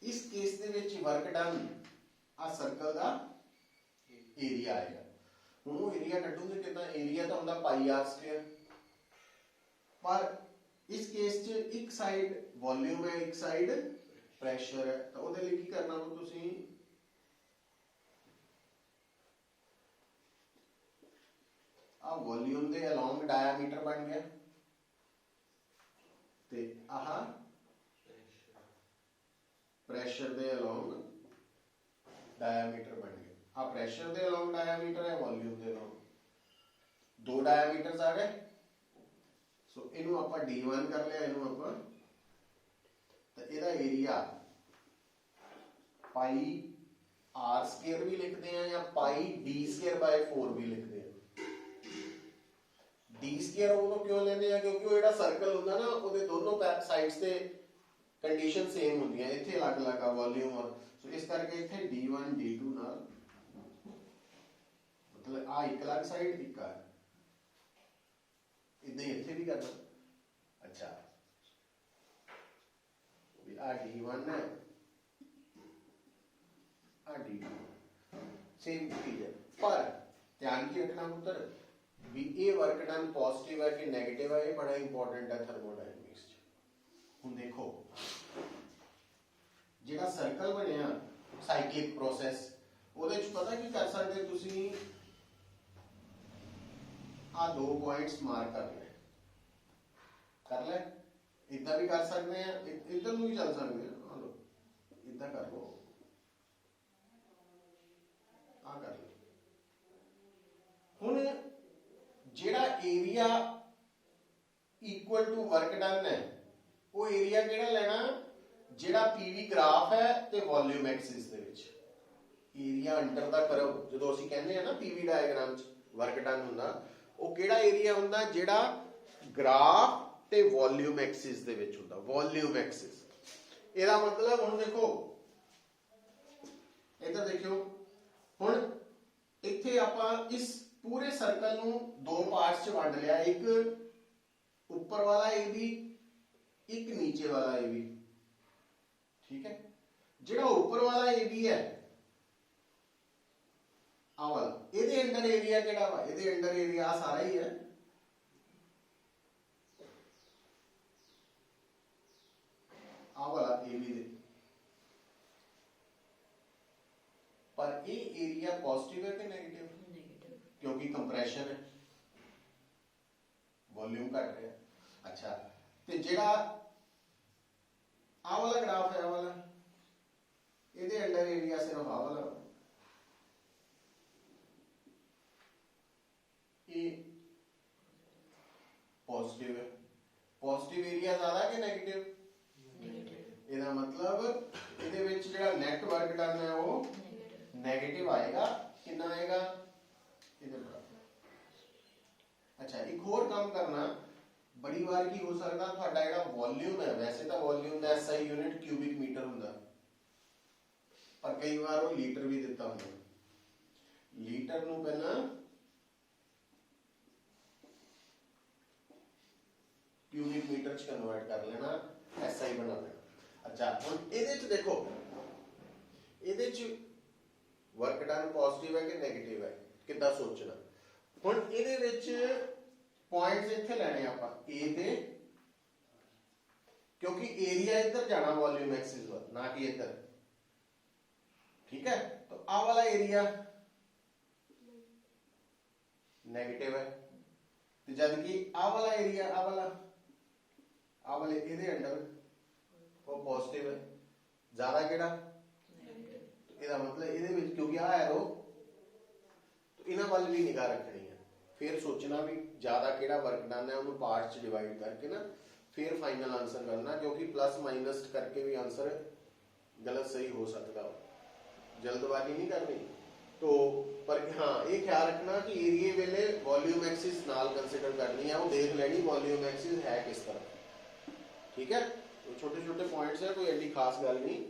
इस केस दे विच वर्क डन आ सर्कल दा एरिया आएगा। हुण वो एरिया कड्डूंगे कितना, एरिया तो हुंदा पाई आर स्क्वायर, पर इस केस च एक साइड वॉल्यूम है, एक साइड प्रेशर है, तो ਉਹਦੇ ਲਈ ਕੀ ਕਰਨਾ ਹੋ ਤੁਸੀਂ, ਆ वॉल्यूम ਦੇ ਅਲੋਂਗ ਡਾਇਆਮੀਟਰ ਬਣ ਗਿਆ ਤੇ ਆਹ प्रेशर दे अलोंग डायमीटर बन गए। आ प्रेशर दे अलोंग डायमीटर है, वॉल्यूम दे अलोंग, दो डायमीटर्स आ गए। सो इनू आपां D1 कर लिया, इनू आपां, तो इहदा एरिया पाई आर स्क्वायर भी लिखते हैं या पाई डी स्क्वायर बाय 4 भी लिखते हैं। डी स्क्वायर उदों क्यों लेंदे हैं, क्योंकि वो जिहड़ा सर्कल हुंदा ना, उहदे दोनों साइड्स ते कंडीशन सेम होंदी है, इत्थे अलग अलग आ वॉल्यूम और, सो इस करके इत्थे D1 D2 नाल मतलब आ एक अलग साइड एक आ इदां इत्थे भी करना। अच्छा भी आ D1 है, आ D2 सेम चीज है, पर ध्यान की रखना पुत्र भी ये वर्क डन पॉजिटिव है कि नेगेटिव है, ये बड़ा इंपॉर्टेंट है थर्मोडायनेमिक्स। हुण देखो ਜਿਹੜਾ ਸਰਕਲ ਬਣਿਆ ਸਾਈਕਲਿਕ ਪ੍ਰੋਸੈਸ, ਉਹਦੇ ਚ ਪਤਾ ਕੀ ਕਰ ਸਕਦੇ ਤੁਸੀਂ, ਆ ਦੋ ਪੁਆਇੰਟਸ ਮਾਰਕ ਕਰ ਲੈ, ਇਦਾਂ ਵੀ ਕਰ ਸਕਦੇ ਆ, ਇੱਧਰ ਨੂੰ ਵੀ ਚੱਲ ਸਕਦੇ ਆ, ਲੋ ਇਦਾਂ ਕਰ ਲੋ, ਆ ਕਰ ਲੋ। ਹੁਣ ਜਿਹੜਾ area equal to work done ਹੈ, ਉਹ ਏਰੀਆ ਕਿਹੜਾ ਲੈਣਾ, ਜਿਹੜਾ पीवी ग्राफ है ते volume axis they which area under दा करव, ਜਦੋਂ ਅਸੀਂ ਕਹਿੰਦੇ ਆ ਨਾ पीवी डायग्राम ਚ वर्क डन ਹੁੰਦਾ, ਉਹ ਕਿਹੜਾ ਏਰੀਆ ਹੁੰਦਾ, ਜਿਹੜਾ ਗ੍ਰਾਫ ਤੇ वॉल्यूम एक्सिस ਦੇ ਵਿੱਚ ਹੁੰਦਾ, वॉल्यूम एक्सिस। ਇਹਦਾ ਮਤਲਬ ਹੁਣ ਦੇਖੋ ਇੱਧਰ ਦੇਖਿਓ, ਹੁਣ ਇੱਥੇ ਆਪਾਂ ਇਸ ਪੂਰੇ ਸਰਕਲ ਨੂੰ ਦੋ ਪਾਰਟਸ ਚ ਵੰਡ ਲਿਆ, ਇੱਕ ਉੱਪਰ ਵਾਲਾ AB, ਇੱਕ नीचे वाला AB, ठीक है। ਜਿਹੜਾ ऊपर वाला AB है आ वाला, ਇਹਦੇ ਅੰਦਰ ਏਰੀਆ ਕਿਹੜਾ ਵਾ, ਇਹਦੇ ਅੰਦਰ ਏਰੀਆ ਆ ਸਾਰਾ ਹੀ ਹੈ, ਆ ਵਾਲਾ AB ਦੇ, पर ये एरिया पॉजिटिव है कि नेगेटिव, क्योंकि कंप्रेशन है, वॉल्यूम घट रहा है। अच्छा ते जेड़ा आ वाला ग्राफ है, आ वाला ਇਹਦੇ ਅੰਡਰ ਏਰੀਆ ਸਿਰਫ ਆ ਵਾਲਾ, ਇਹ पॉजिटिव है, पॉजिटिव एरिया ज्यादा कि नेगेटिव, ਇਹਦਾ ਮਤਲਬ ਇਹਦੇ ਵਿੱਚ ਜਿਹੜਾ ਨੈਟ ਵਰਕ ਡਨ ਹੈ ਉਹ नेगेटिव आएगा, कितना आएगा इधर बराबर। अच्छा एक होर काम करना, बड़ी बार की हो सकता ਤੁਹਾਡਾ ਜਿਹੜਾ वॉल्यूम है, वैसे तो वॉल्यूम ਦਾ SI यूनिट क्यूबिक मीटर ਹੁੰਦਾ, पर कई बार वो लीटर भी ਦਿੱਤਾ ਹੁੰਦਾ। लीटर ਨੂੰ ਪਹਿਲਾਂ क्यूबिक मीटर च कन्वर्ट कर लेना, SI बना लेना। अच्छा हम ਇਹਦੇ ਚ देखो, ਇਹਦੇ ਚ वर्क डन पॉजिटिव है कि नेगेटिव है, कितना सोचना। हुण ਇਹਦੇ ਵਿੱਚ पॉइंट्स ਇੱਥੇ ਲੈਣੇ ਆਪਾਂ A ਤੇ, क्योंकि एरिया इधर जाना वॉल्यूम एक्सिस पर, ना कि इधर, ठीक है। तो आ वाला एरिया नेगेटिव है, तो जब कि आ वाला एरिया आ वाले ਇਹਦੇ अंडर वो पॉजिटिव है, ज्यादा केड़ा ਇਹਦਾ मतलब ਇਹਦੇ ਵਿੱਚ क्योंकि आ एरो, तो इन्हां ਵੱਲ भी निगाह रखनी है। फिर सोचना भी ज्यादा केड़ा वर्क डन है, उन्होंने पार्ट्स च डिवाइड करके ना फिर फाइनल आंसर करना, क्योंकि प्लस माइनस करके भी आंसर गलत सही हो सकता हो, जल्दबाजी नहीं करनी। तो पर हाँ ये ख्याल रखना कि एरिए वेले वॉल्यूम एक्सिस नाल कंसिडर करनी है, वो देख लेनी वॉल्यूम एक्सिस है किस तरह, ठीक है। तो छोटे छोटे पॉइंट्स है, कोई एडी खास गल नहीं।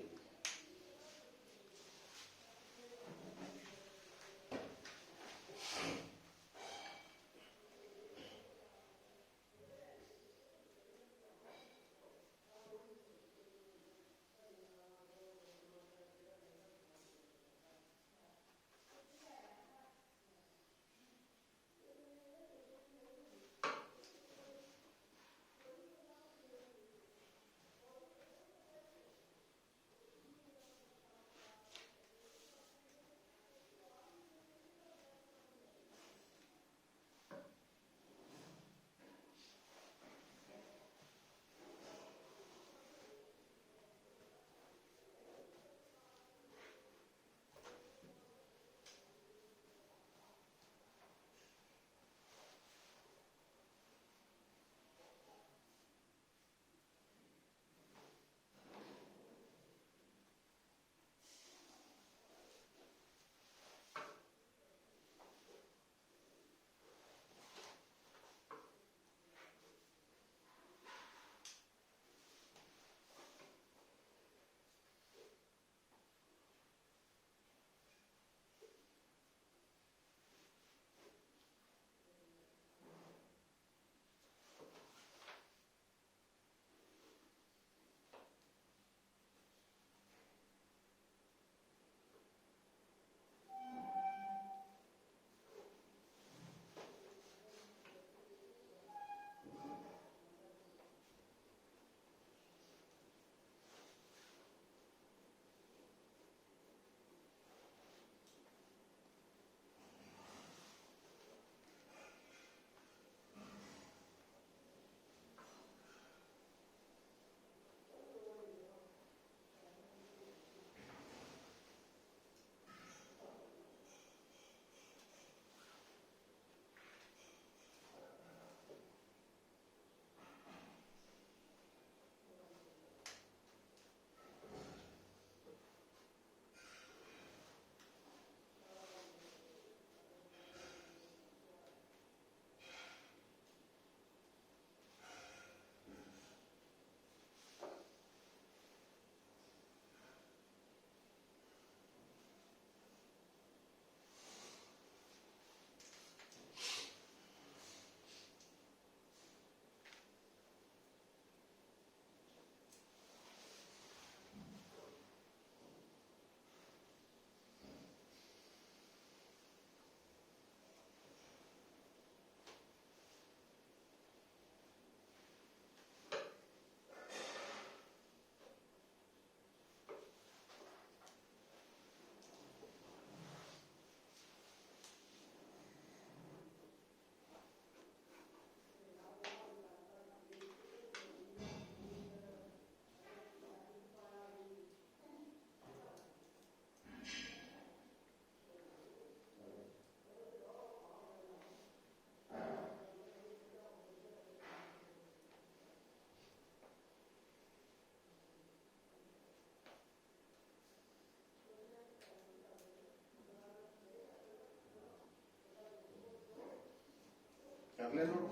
कर लिया नोट।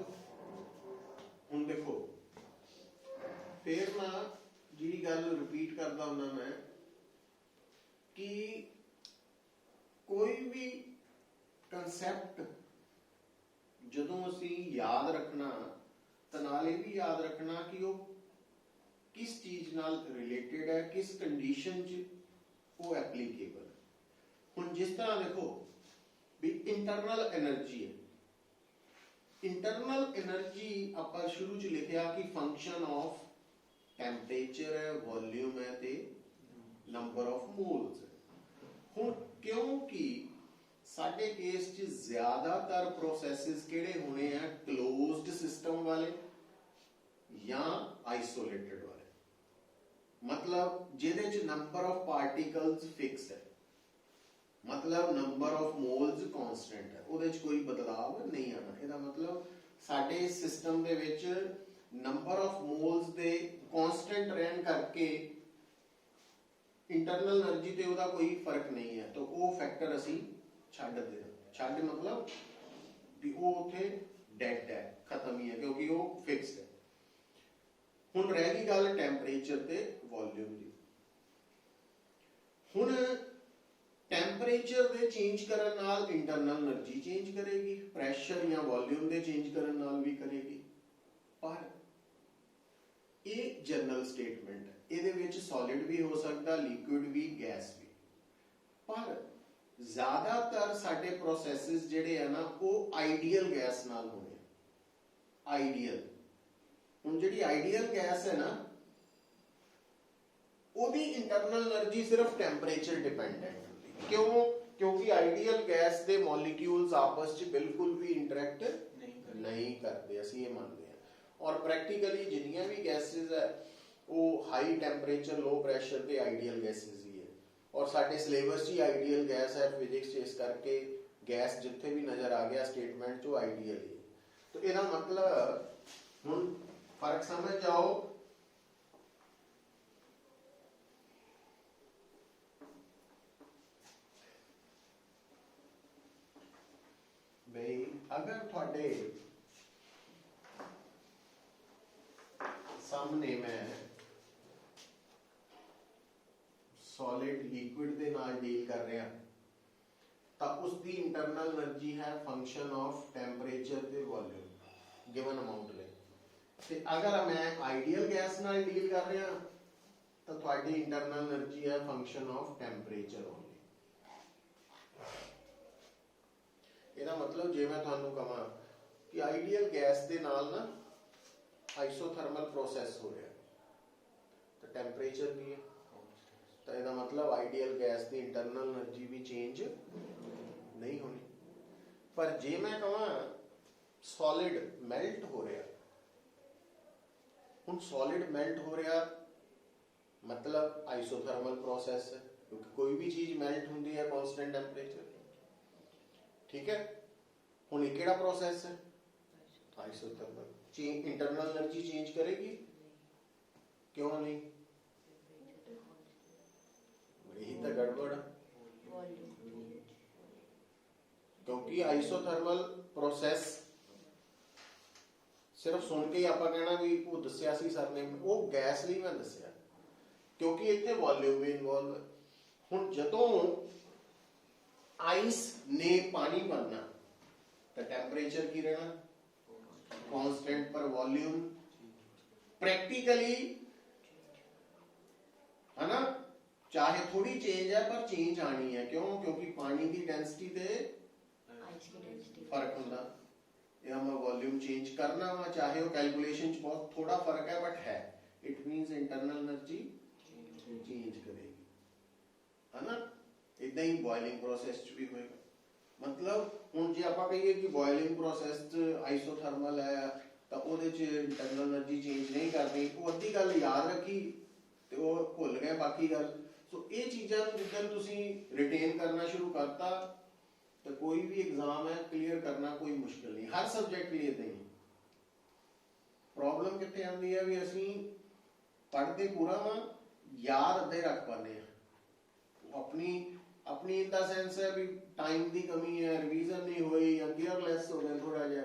हुण देखो फिर मैं जी गल रिपीट करता हूं मैं कि कोई भी कंसैप्ट जदों असी याद रखना तो नाल ये भी याद रखना कि वो किस चीज नाल रिलेटेड है, किस कंडीशन च वो एप्लीकेबल है। हुण जिस तरह देखो भी इंटरनल एनर्जी है, इंटरनल एनर्जी आपां शुरू च लिखिया कि फंक्शन ऑफ टेंपरेचर है, वॉल्यूम है ते नंबर ऑफ मोल्स है। हुण क्योंकि साडे केस च ज्यादातर प्रोसैसेस किहड़े होने हैं, क्लोज्ड सिस्टम वाले या आइसोलेटेड वाले, मतलब जिहदे च नंबर ऑफ पार्टिकल्स फिक्स है, मतलब नंबर ऑफ मोल्स कांस्टेंट है, उहदे च कोई बदलाव नहीं आना। इहदा मतलब साडे system they which number of moles they constant रहन करके इंटरनल एनर्जी ते उहदा कोई फर्क नहीं है, तो वो फैक्टर असी छड्ड दे, छड्ड मतलब भी वो उत्थे डेड है, खत्म ही है, क्योंकि वो फिक्स्ड है। हुण रह गई गल टैंपरेचर ते वॉल्यूम दी। हुण टैंपरेचर दे चेंज करन नाल इंटरनल एनर्जी चेंज करेगी, प्रैशर या वॉल्यूम दे चेंज करन नाल भी करेगी, पर ये जनरल स्टेटमेंट है, ਇਹਦੇ ਵਿੱਚ सॉलिड भी हो सकता, लिक्विड भी, गैस भी। पर ज्यादातर साडे प्रोसैसेस ਜਿਹੜੇ ਆ ਨਾ ਉਹ आइडियल गैस ਨਾਲ होने, आइडियल। ਹੁਣ ਜਿਹੜੀ आइडियल गैस है ना ਉਹਦੀ इंटरनल एनर्जी सिर्फ टैंपरेचर डिपेंडेंट ਹੁੰਦੀ। क्यों? क्योंकि आइडियल गैस ਦੇ मॉलिक्यूल्स आपस ਚ बिल्कुल भी इंटरैक्ट नहीं करते, ਅਸੀਂ ਇਹ ਮੰਨਦੇ ਹਾਂ। और प्रैक्टिकली जिन्नियां भी गैसेस है वो हाई टैंपरेचर लो प्रैशर के आइडियल गैसेस ही है, और साडे सिलेबस ही आइडियल गैस है फिजिक्स, इस करके गैस जिथे भी नज़र आ गया स्टेटमेंट चो आइडियल ही। तो इसका मतलब हुण फर्क समझ जाओ, भाई अगर थोड़े सामने मैं सॉलिड लिक्विड के नाल डील कर रहा तो उसकी इंटरनल एनर्जी है फंक्शन ऑफ टैंपरेचर ते वॉल्यूम गिवन अमाउंट ले। ते अगर मैं आइडियल गैस नाल डील कर रहा तो थोड़ी इंटरनल एनर्जी है फंक्शन ऑफ टैंपरेचर ओनली। ਇਹਦਾ मतलब जे मैं ਤੁਹਾਨੂੰ ਕਹਾਂ कि आइडियल गैस ਦੇ ਨਾਲ ना आइसोथर्मल प्रोसैस हो रहा तो टैंपरेचर भी है, तो इसका मतलब आइडियल गैस की इंटरनल एनर्जी भी चेंज नहीं होनी। पर जे मैं कहा सॉलिड मेल्ट हो रहा, हुण सॉलिड मेल्ट हो रहा मतलब आइसोथर्मल प्रोसैस है, क्योंकि कोई भी चीज मेल्ट होती है कांस्टेंट टेंपरेचर, ठीक है। हुण ये किहड़ा प्रोसैस है? आइसोथर्मल। इंटरनल एनर्जी चेंज करेगी? क्यों नहीं? यही तो गड़बड़, क्योंकि आइसोथर्मल प्रोसैस सिर्फ सुन के ही आप कहना भी वो दसिया सी सर ने, वो गैस लिए मैं दसिया, क्योंकि इतने वॉल्यूम भी इनवॉल्व है। हुण जदों आइस ने पानी बनना तो टैंपरेचर की रहना कांस्टेंट, पर वॉल्यूम प्रैक्टिकली है ना, चाहे थोड़ी चेंज है पर चेंज आनी है। क्यों? क्योंकि पानी की डेंसिटी ते फर्क होता, या मैं वॉल्यूम चेंज करना वा, चाहे वो कैलकुलेशन बहुत थोड़ा फर्क है बट है, it means internal energy change करेगी, है ना। इदां ही बॉइलिंग प्रोसैस भी होएगा। मतलब हुण जे आपां कहिए कि बॉइलिंग प्रोसैस आइसोथर्मल है तो ਉਹਦੇ ਚ इंटरनल एनर्जी चेंज नहीं करनी, वो अद्धी गल याद रखी ते वो भुल गए बाकी गल। सो ये चीज़ां जिद्दन तुसीं रिटेन करना शुरू करता तो कोई भी एग्जाम है क्लीयर करना कोई मुश्किल नहीं, हर सब्जैक्ट लिए नहीं। प्रॉब्लम कितने आती है भी असीं पढ़ते पूरा वा, याद अद्धे रख पाते हैं, अपनी अपनी इन द सेंस है भी टाइम की कमी है, रिवीजन नहीं हुई या केयरलैस हो गए थोड़ा जिहा,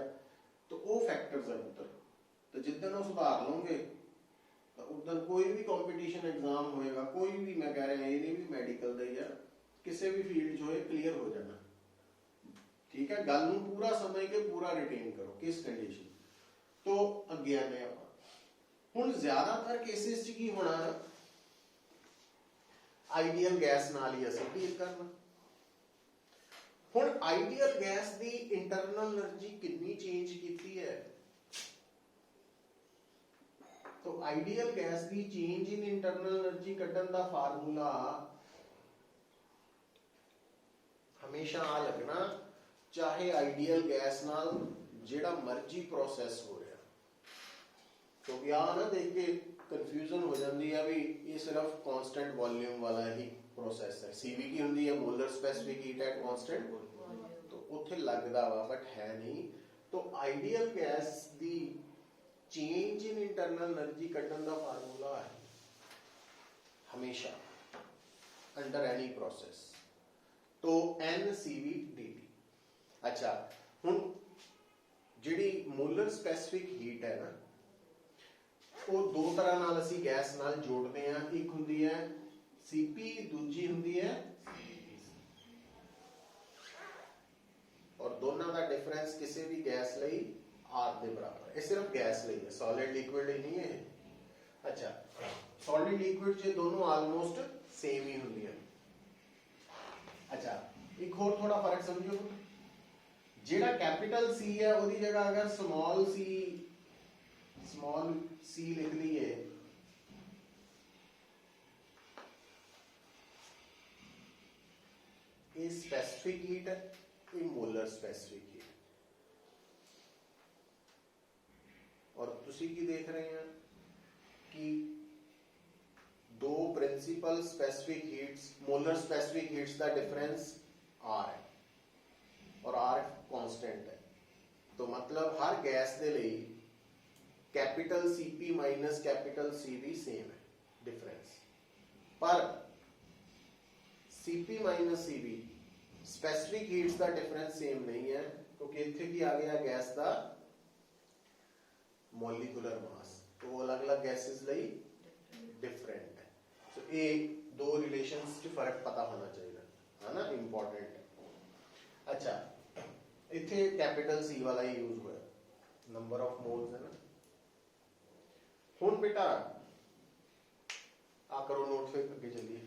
तो वो फैक्टर्स है पुत्र। तो जिद्दन वो सुधार लोगे तो उदन कोई भी कंपटीशन एग्जाम होएगा, कोई भी, मैं कह रहा ये नहीं भी मेडिकल का या किसी भी फील्ड जो है क्लियर हो जाना। ठीक है, गल नूं पूरा समझ के पूरा रिटेन करो किस कंडीशन तो अगे आने आप। हुण ज्यादातर केसेस च की होना, आइडियल गैस नाल ही असीं डील करना। हुण आइडियल गैस दी इंटरनल एनर्जी कितनी चेंज कीती है, तो आइडियल गैस दी चेंज इन इंटरनल एनर्जी कड्ढण दा फार्मूला हमेशा आ लगना, चाहे आइडियल गैस नाल जेड़ा मर्जी प्रोसैस हो रहा। क्योंकि आ ना देख के कन्फ्यूजन हो जाती है भी ये सिर्फ कांस्टेंट वॉल्यूम वाला ही प्रोसैस है। सीवी की होंदी है molar specific heat at constant, तो उत्थे लगदा वा बट है नहीं। तो आइडियल गैस दी चेंज इन इंटरनल एनर्जी कड्ढण दा फार्मूला है हमेशा अंडर एनी प्रोसेस, तो NCV/dt। अच्छा, हुण जिहड़ी मोलर स्पेसिफिक हीट है ना, वो दो तरह नाल असीं गैस नाल जोड़ते हैं। एक हुंदी है CP, दूजी हुंदी है और दोनों का डिफरेंस किसी भी गैस लई R के बराबर है। सिर्फ गैस लई है, सॉलिड लिक्विड ही नहीं है। अच्छा, सॉलिड लिक्विड च दोनों ऑलमोस्ट सेम ही हुंदी है। अच्छा, एक होर थोड़ा फर्क समझो, जेड़ा कैपिटल C है उसकी जगह अगर स्मॉल c लिख लीए, ये स्पेसिफिक हीट है, ये मोलर स्पेसिफिक हीट। और तुसी की देख रहे हैं कि दो principal specific heats, molar specific heats का डिफरेंस R है और R कांस्टेंट है। तो मतलब हर गैस के लिए capital CP minus capital CV same है डिफरेंस, पर CP minus CV specific heats का डिफरेंस सेम नहीं है, क्योंकि इत्थे की आ गया गैस का मॉलिक्यूलर मास, तो वो अलग अलग गैसेस लई डिफरेंट है। तो ये दो रिलेशंस च फर्क पता होना चाहिए, है ना, इंपॉर्टेंट है। अच्छा, इत्थे कैपिटल C वाला ही यूज हुआ, नंबर ऑफ मोल्स है ना। हुण बेटा आ करो नोट, फिर आगे चलिए।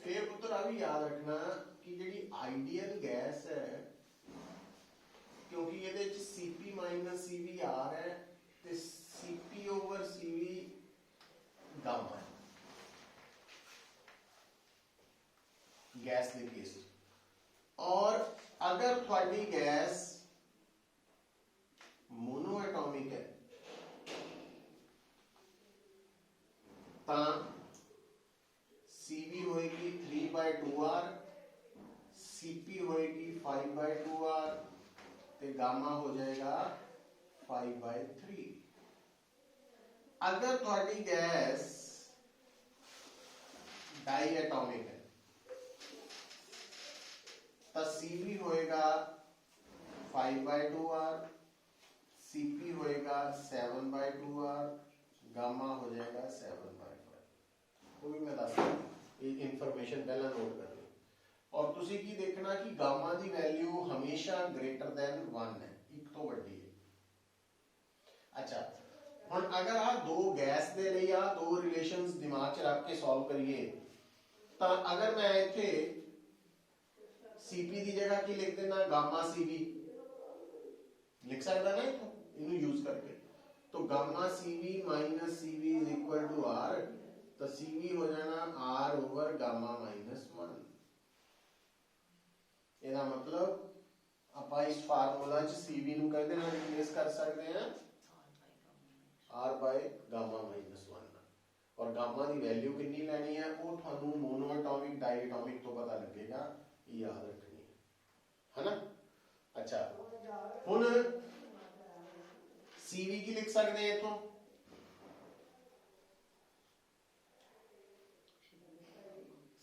फिर पुत्र आ भी याद रखना कि जी आइडियल गैस है, क्योंकि ये CP माइनस CV R है, तो CP ओवर CV गामा है गैस के केस। और अगर थोड़ी गैस मोनो एटॉमिक है तो CV होएगी 3/2R, CP होएगी 5/2R, तो गामा हो जाएगा 5/3। अगर थोड़ी गैस डाई एटॉमिक है तो CV होएगा 5/2R, CP होएगा 7/2R, गामा हो जाएगा 7/5। वो भी मैं दस इंफॉर्मेशन पहला नोट कर लो। और तुसी की देखना कि गामा की वैल्यू हमेशा ग्रेटर देन 1 है, एक तो बड़ी है। अच्छा, हुण अगर आ दो गैस दे लिए आ दो रिलेशंस दिमाग च रख के सॉल्व करिए, तो अगर मैं इत्थे सीपी की जगह की लिख देना गामा सीवी, लिख सकता ना इन्हें यूज करके। तो gamma CV minus CV is equal to R, तो सीवी हो जाना आर ओवर गामा माइनस 1। ਇਹਦਾ मतलब ਆਪਾਂ इस फार्मूला च सीवी ਨੂੰ कहते ਨਾਲ रिप्लेस कर सकते हैं आर बाय गामा माइनस 1। और गामा की वैल्यू कितनी लैनी है वो थानू मोनोएटॉमिक डायटॉमिक तो पता लगेगा, ये याद रखनी है ना। अच्छा हुण सीवी की लिख सकते हैं इथों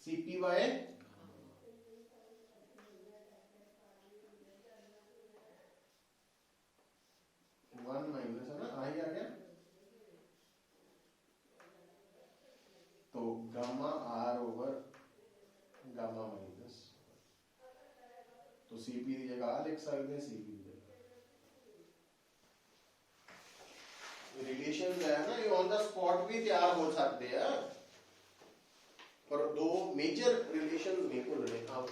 सीपी बाय वन माइनस है ना, आही आ गया। तो gamma R over gamma minus, तो सीपी की जगह लिख सकते हैं सीपी की जगह। रिलेशन जो है ना ये ऑन द स्पॉट भी तैयार हो सकते हैं, पर दो मेजर रिलेशन नहीं भूलने। हाँ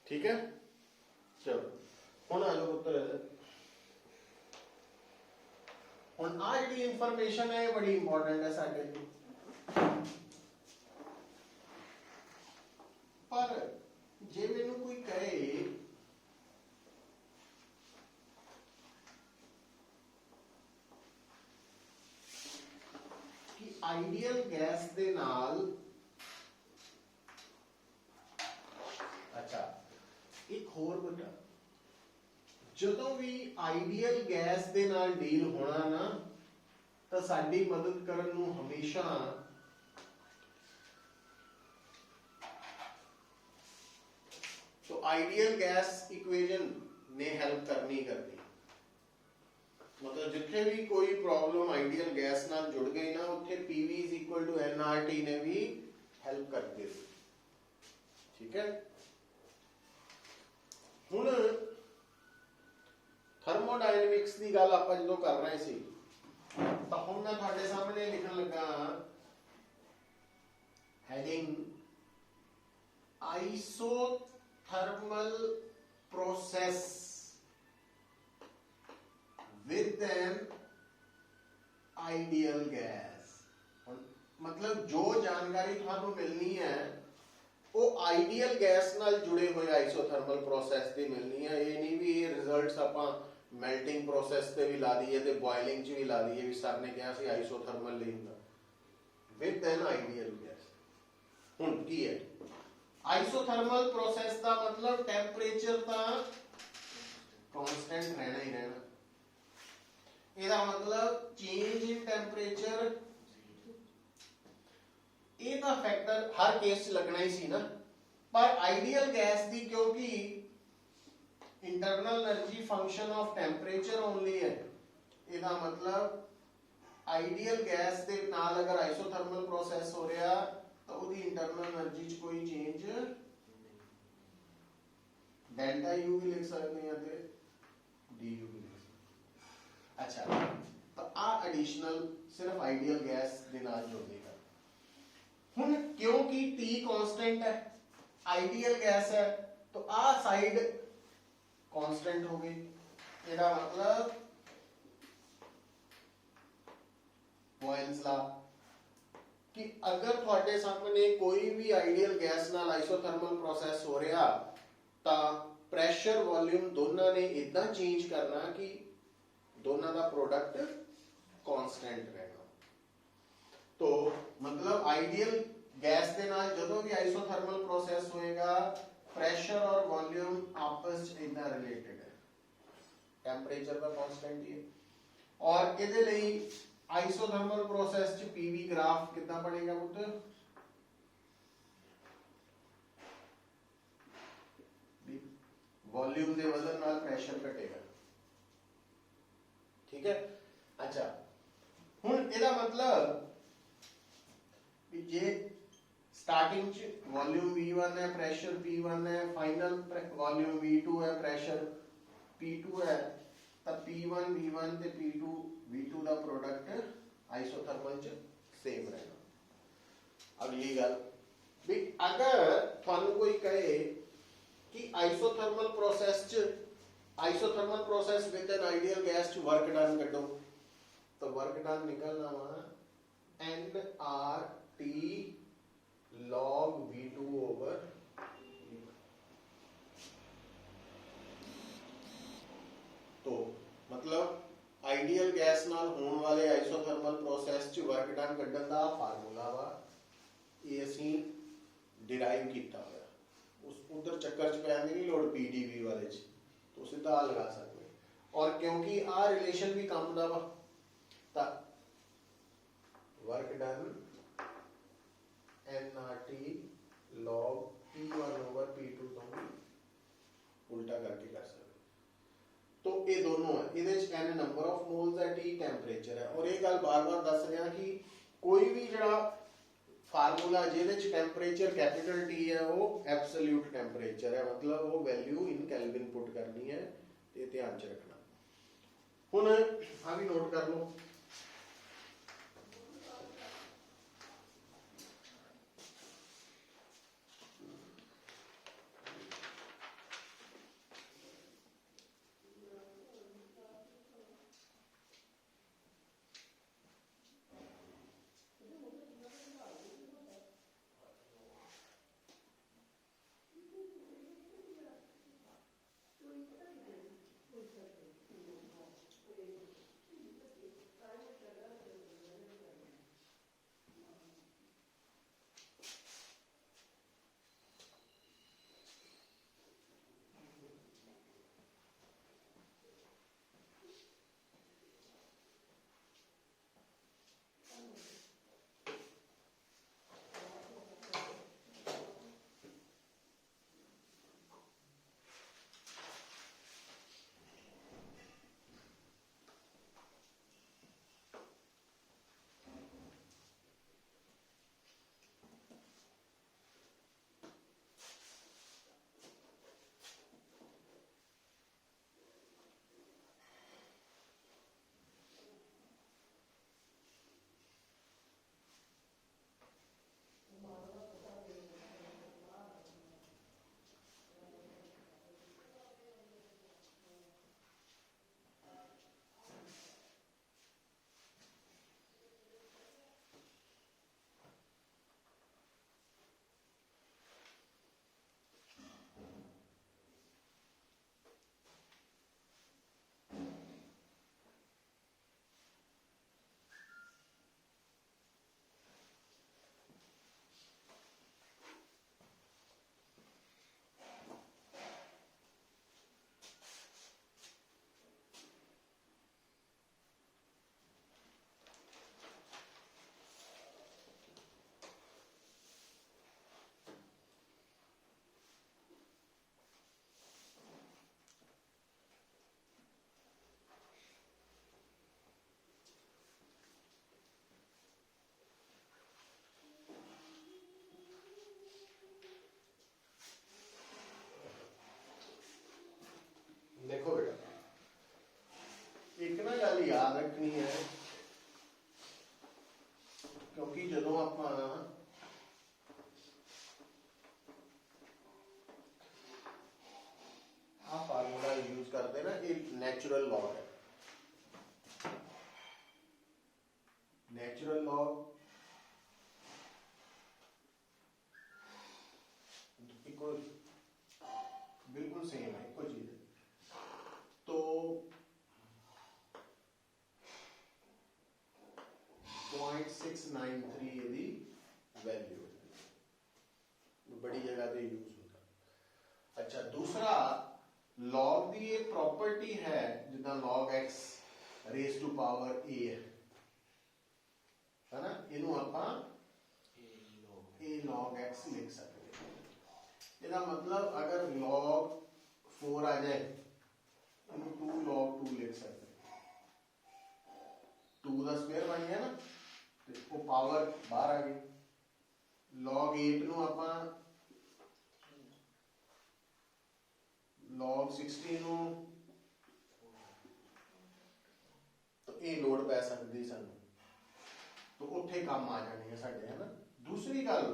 ठीक है। चलो हुण आ जाओ पुत्र, हुण आ जिहड़ी इंफॉर्मेशन है ये बड़ी इंपॉर्टेंट है साडे लई। पर जे मैनू कोई कहे कि आइडियल गैस दे नाल, अच्छा एक होर बेटा, ਜਦੋਂ ਵੀ ਆਈਡੀਅਲ ਗੈਸ ਦੇ ਨਾਲ ਡੀਲ ਹੋਣਾ ਨਾ ਤਾਂ ਸਾਡੀ ਮਦਦ ਕਰਨ ਨੂੰ ਹਮੇਸ਼ਾ तो आइडियल गैस इक्वेशन ने हेल्प करनी करनी, मतलब जिथे भी कोई प्रॉब्लम आइडियल गैस नाल जुड़ गई ना उत्थे PV is equal to NRT ने भी हेल्प कर दी। ठीक है। हुण थर्मोडायनेमिक्स की गल आपां जदों कर रहे सी तां हुण मैं तुहाडे सामने लिखण लगा heading isothermal process with an ideal gas। मतलब जो जानकारी थानू मिलनी है वो आइडियल गैस नाल जुड़े हुए आइसोथर्मल प्रोसेस की मिलनी है। ये नहीं भी ये रिजल्ट्स आपां ਮੈਲਟਿੰਗ ਪ੍ਰੋਸੈਸ ਤੇ ਵੀ ਲਾ ਦਈਏ ਤੇ ਬੋਇਲਿੰਗ 'ਚ ਵੀ ਲਾ ਦਈਏ ਵੀ ਸਰ ਨੇ ਕਿਹਾ ਸੀ ਆਈਸੋਥਰਮਲ ਲਈ ਹੁੰਦਾ ਵਿਦ ਐਨ ਆਈਡੀਅਲ ਗੈਸ। ਹੁਣ ਕੀ ਹੈ ਆਈਸੋਥਰਮਲ ਪ੍ਰੋਸੈਸ ਦਾ ਮਤਲਬ ਟੈਂਪਰੇਚਰ ਤਾਂ ਕਾਂਸਟੈਂਟ ਰਹਿਣਾ ਹੀ ਰਹਿਣਾ, ਇਹਦਾ ਮਤਲਬ ਚੇਂਜ ਇਨ ਟੈਂਪਰੇਚਰ ਇਹਦਾ ਫੈਕਟਰ ਹਰ ਕੇਸ 'ਚ ਲੱਗਣਾ ਹੀ ਸੀ ਨਾ। ਪਰ ਆਈਡੀਅਲ ਗੈਸ ਦੀ ਕਿਉਂਕਿ internal energy function of temperature only ਹੈ, ਇਹਦਾ ਮਤਲਬ ਆਈਡੀਅਲ ਗੈਸ ਦੇ ਨਾਲ ਅਗਰ ਆਈਸੋਥਰਮਲ ਪ੍ਰੋਸੈਸ ਹੋ ਰਿਹਾ ਤਾਂ ਉਹਦੀ ਇੰਟਰਨਲ એનર્ਜੀ 'ਚ ਕੋਈ ਚੇਂਜ ਡੈਲਟਾ ਯੂ ਵੀ ਲਿਖ ਸਕਦੇ ਹਾਂ ਤੇ ਡੀ ਯੂ ਵੀ ਲਿਖ ਸਕਦੇ। ਅੱਛਾ ਤਾਂ ਆ ਐਡੀਸ਼ਨਲ ਸਿਰਫ ਆਈਡੀਅਲ ਗੈਸ ਦੇ ਨਾਲ ਜੁੜੇਗਾ। ਹੁਣ क्योंकि T कांस्टेंट है आइडियल गैस है तो आ साइड कांस्टेंट हो गई, ਇਹਦਾ मतलब ਬੋਇਲਸ ਲਾ कि अगर ਤੁਹਾਡੇ ਸਾਹਮਣੇ ਕੋਈ ਵੀ ਆਈਡੀਅਲ ਗੈਸ ਨਾਲ ਆਈਸੋਥਰਮਲ ਪ੍ਰੋਸੈਸ ਹੋ ਰਿਹਾ ਤਾਂ ਪ੍ਰੈਸ਼ਰ ਵੋਲਿਊਮ ਦੋਨਾਂ ਨੇ ਇਦਾਂ ਚੇਂਜ ਕਰਨਾ ਕਿ ਦੋਨਾਂ ਦਾ प्रोडक्ट कांस्टेंट रहना। तो मतलब आइडियल गैस के नाल जदों भी आइसोथर्मल प्रोसेस होएगा प्रेशर और वॉल्यूम आपस में इतना रिलेटेड है, टेंपरेचर का कांस्टेंट ही है। और इहदे लई आइसोथर्मल प्रोसेस च पीवी ग्राफ कितना बनेगा पुत्र, वॉल्यूम दे वजन नाल प्रेशर घटेगा, ठीक है। अच्छा हुण इहदा मतलब जे स्टार्टिंग च वॉल्यूम V1 है प्रेशर P1 है फाइनल वॉल्यूम V2 है प्रेशर P2 है तो P1 V1 ते P2 V2 का प्रोडक्ट आइसोथर्मल च सेम रहना। अगली गल भी अगर थानू कोई कहे कि आइसोथर्मल प्रोसेस च isothermal process with an ideal gas च वर्क डन कढो तो वर्क डन निकलना वा NRT log V2 over तो मतलब आइडियल गैस नाल होने वाले आइसोथर्मल प्रोसेस च वर्क डन कढन दा फार्मूला वा ये असीं डिराइव कीता होया, उस उधर चक्कर च पैण दी नहीं लोड़ PdV वाले च, तो सीधा लगा सकते। और क्योंकि आ रिलेशन भी काम दा वा ता work done NRT log P1 over P2 तो भी उल्टा करके कर सकते। तो ये दोनों है, इहदे च n नंबर ऑफ मोल्स है, T टेंपरेचर है। और ये गल बार-बार दस रहा कि कोई भी जड़ा फार्मूला जिहदे च टेंपरेचर कैपिटल T है वो एब्सोल्यूट टेंपरेचर है, मतलब वो वैल्यू इन केल्विन पुट करनी है, ते ध्यान च रखना। हुण आ भी नोट कर लो याद रखनी है, क्योंकि जो आप फार्मूला यूज करते हैं ना, ये नेचुरल लॉ है। नेचुरल लॉ बिल्कुल सेम है, एक चीज है। तो 0.693 यदि वैल्यू बड़ी जगह पे यूज होता। अच्छा, दूसरा लॉग की एक प्रॉपर्टी है जिदा log x raise to power a है ना, इनू आपां a log x लिख सकते हैं। इसका मतलब अगर log 4 आ जाए, इनू 2 log 2 लिख सकते हैं। 2 का स्क्वायर बन गया ना, तो वो पावर बाहर आ गई। log 8 नू आपां log 16 नू तो ये लोड पै सकती सानू, तो उत्थे काम आ जाने है साडे, है ना। दूसरी गल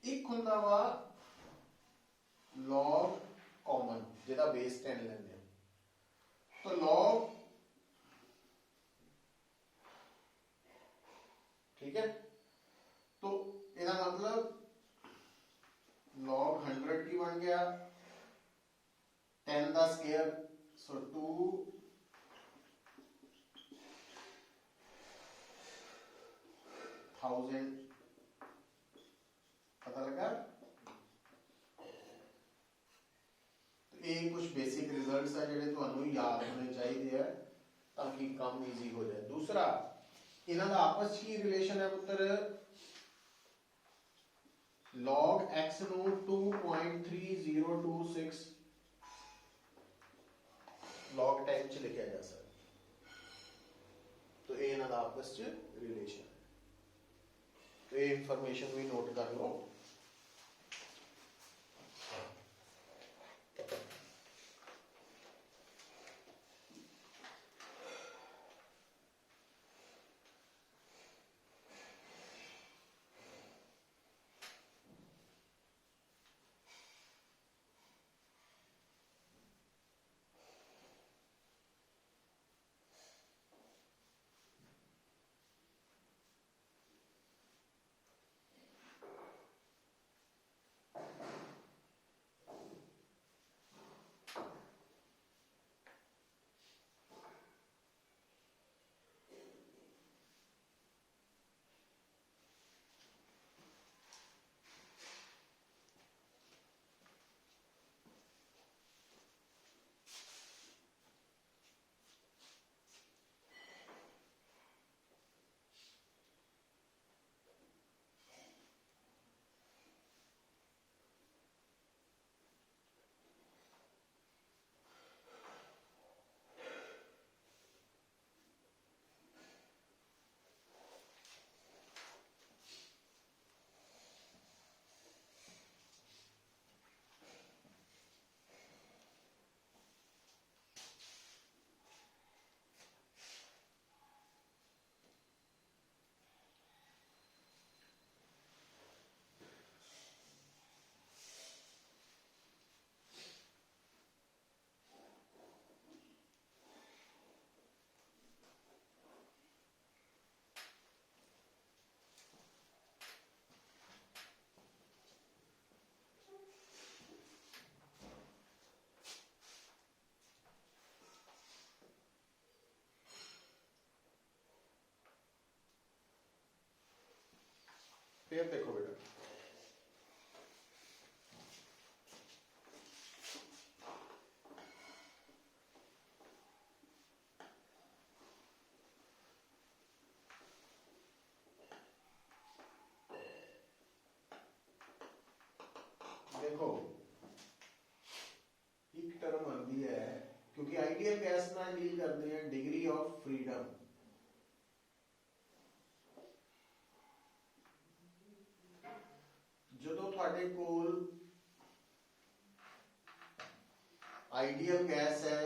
एक हुंदा वा log कॉमन जिहदा बेस 10 लेंदे हैं, तो log ठीक है, तो इसका मतलब log 100 की बन गया 10 का स्क्वायर, सो 2000 पता लगा। तो ये कुछ बेसिक रिजल्ट्स है जिहड़े तुहानू याद होने चाहिए है ताकि काम इजी हो जाए। दूसरा इन्हां दा आपस की रिलेशन है पुत्र, log x नू 2.3026 log 10 च लिखा जा सकता, तो ये इन्हां दा आपस च रिलेशन है। तो ये इंफॉर्मेशन भी नोट कर लो। फिर देखो बेटा, देखो एक टर्म आती है, क्योंकि आइडियल गैस नाल डील करते हैं डिग्री ऑफ फ्रीडम। ਜਦੋਂ ਤੁਹਾਡੇ ਕੋਲ आइडियल गैस है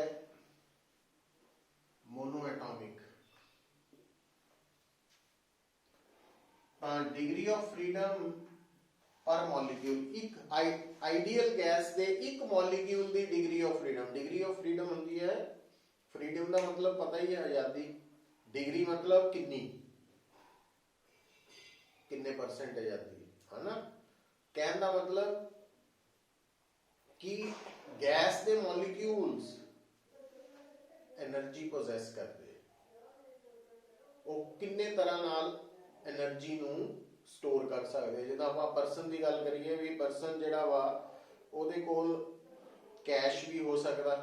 mono atomic, degree of freedom पर मॉलिक्यूल, एक आइडियल गैस दे एक molecule the degree of freedom. Degree of freedom होंदी है, फ्रीडम का मतलब पता ही है आजादी, डिग्री मतलब कितनी, कितने परसेंट आजादी है ना। कहने का मतलब कि गैस दे मॉलिक्यूल्स एनर्जी पोजेस करते, ਉਹ ਕਿੰਨੇ ਤਰ੍ਹਾਂ ਨਾਲ એનર્ਜੀ ਨੂੰ ਸਟੋਰ ਕਰ ਸਕਦੇ। ਜਿੱਦਾਂ ਆਪਾਂ ਪਰਸਨ ਦੀ ਗੱਲ ਕਰੀਏ ਵੀ ਪਰਸਨ ਜਿਹੜਾ ਵਾ ਉਹਦੇ ਕੋਲ ਕੈਸ਼ ਵੀ ਹੋ ਸਕਦਾ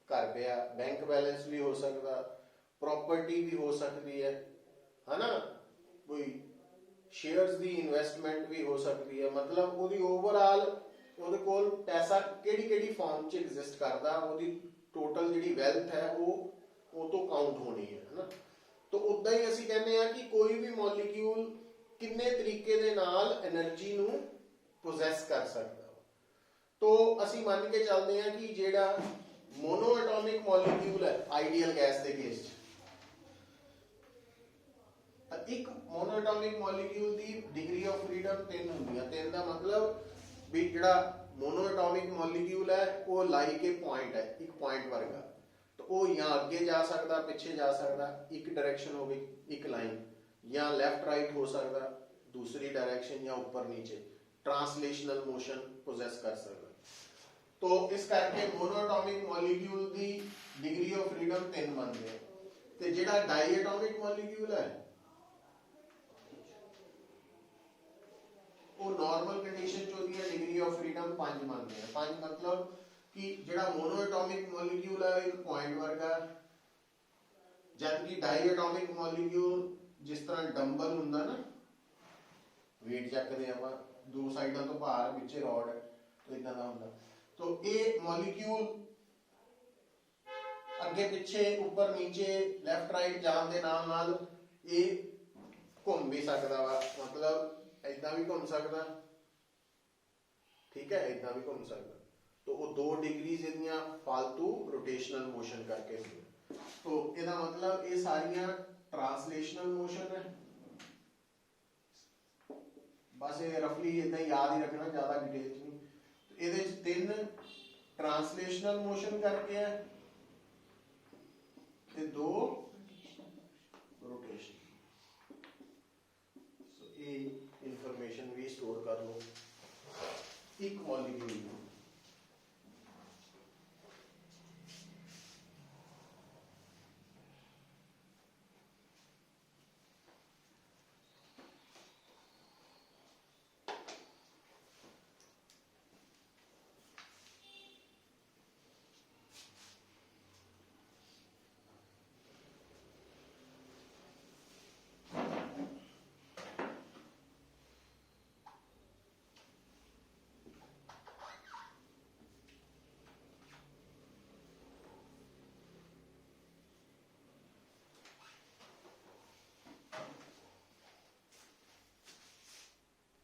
ਘਰ ਪਿਆ, ਬੈਂਕ ਬੈਲੈਂਸ ਵੀ ਹੋ ਸਕਦਾ, ਪ੍ਰੋਪਰਟੀ ਵੀ ਹੋ ਸਕਦੀ ਹੈ ਹਨਾ, ਕੋਈ ਸ਼ੇਅਰਸ ਦੀ ਇਨਵੈਸਟਮੈਂਟ ਵੀ ਹੋ ਸਕਦੀ ਹੈ। ਮਤਲਬ ਉਹਦੀ ਓਵਰਆਲ ਉਹਦੇ ਕੋਲ ਪੈਸਾ ਕਿਹੜੀ ਕਿਹੜੀ ਫਾਰਮ 'ਚ ਐਗਜ਼ਿਸਟ ਕਰਦਾ, ਉਹਦੀ ਟੋਟਲ ਜਿਹੜੀ ਵੈਲਥ ਹੈ ਉਹ ਤੋਂ ਕਾਊਂਟ ਹੋਣੀ ਹੈ ਹਨਾ। तो उदा ही असीं कहने आ कि कोई भी मॉलिक्यूल किन्ने तरीके दे नाल एनर्जी नूं पोजेस कर सकदा। तो असीं मान के चलते हैं कि जेड़ा मोनो एटॉमिक मॉलिक्यूल है आइडियल गैस के केस च, एक मोनो एटॉमिक मॉलिक्यूल की डिग्री ऑफ फ्रीडम 3 होंदी है। 3 का मतलब भी जेड़ा मोनो एटॉमिक मॉलिक्यूल है वो लाइक ए पॉइंट है, एक पॉइंट वर्गा, तो वो यहाँ अगे जा सकता, पिछे जा सकता, एक डायरेक्शन हो गई एक लाइन, या लैफ्ट राइट हो सकता दूसरी डायरेक्शन, या ऊपर नीचे ट्रांसलेशनल मोशन पोजेस कर सकता। तो इस करके मोनोएटॉमिक मॉलिक्यूल की डिग्री ऑफ फ्रीडम 3 बनते हैं। तो जिहड़ा डाईएटॉमिक मॉलिक्यूल है वो नॉर्मल कंडीशन च होती है डिग्री ऑफ फ्रीडम 5 बनते हैं। 5 मतलब कि जिहड़ा मोनोएटॉमिक मॉलिक्यूल है एक पॉइंट वर्गा, जबकि डाईएटॉमिक मॉलिक्यूल जिस तरह डंबल हुंदा ना, वेट चकदे आपां दो साइडां तो भार पिछे रॉड है, तो इदां दा हुंदा। तो ये मॉलिक्यूल अगे पिछे ऊपर नीचे लैफ्ट राइट जाण दे नाल नाल ये घूम भी सकदा वा, मतलब इदां भी घूम सकदा, ठीक है, इदां भी घूम सकदा। तो वो 2 डिग्रीज इहदियां फालतू रोटेशनल मोशन करके सी। तो इसका मतलब ये सारियां ट्रांसलेशनल मोशन है, बस ये रफली इदां याद ही रखना, ज़्यादा डिटेल नहीं। तो ये 3 ट्रांसलेशनल मोशन करके है ते 2 रोटेशन। सो ये इंफॉर्मेशन भी स्टोर कर लो एक मॉलिक्यूल।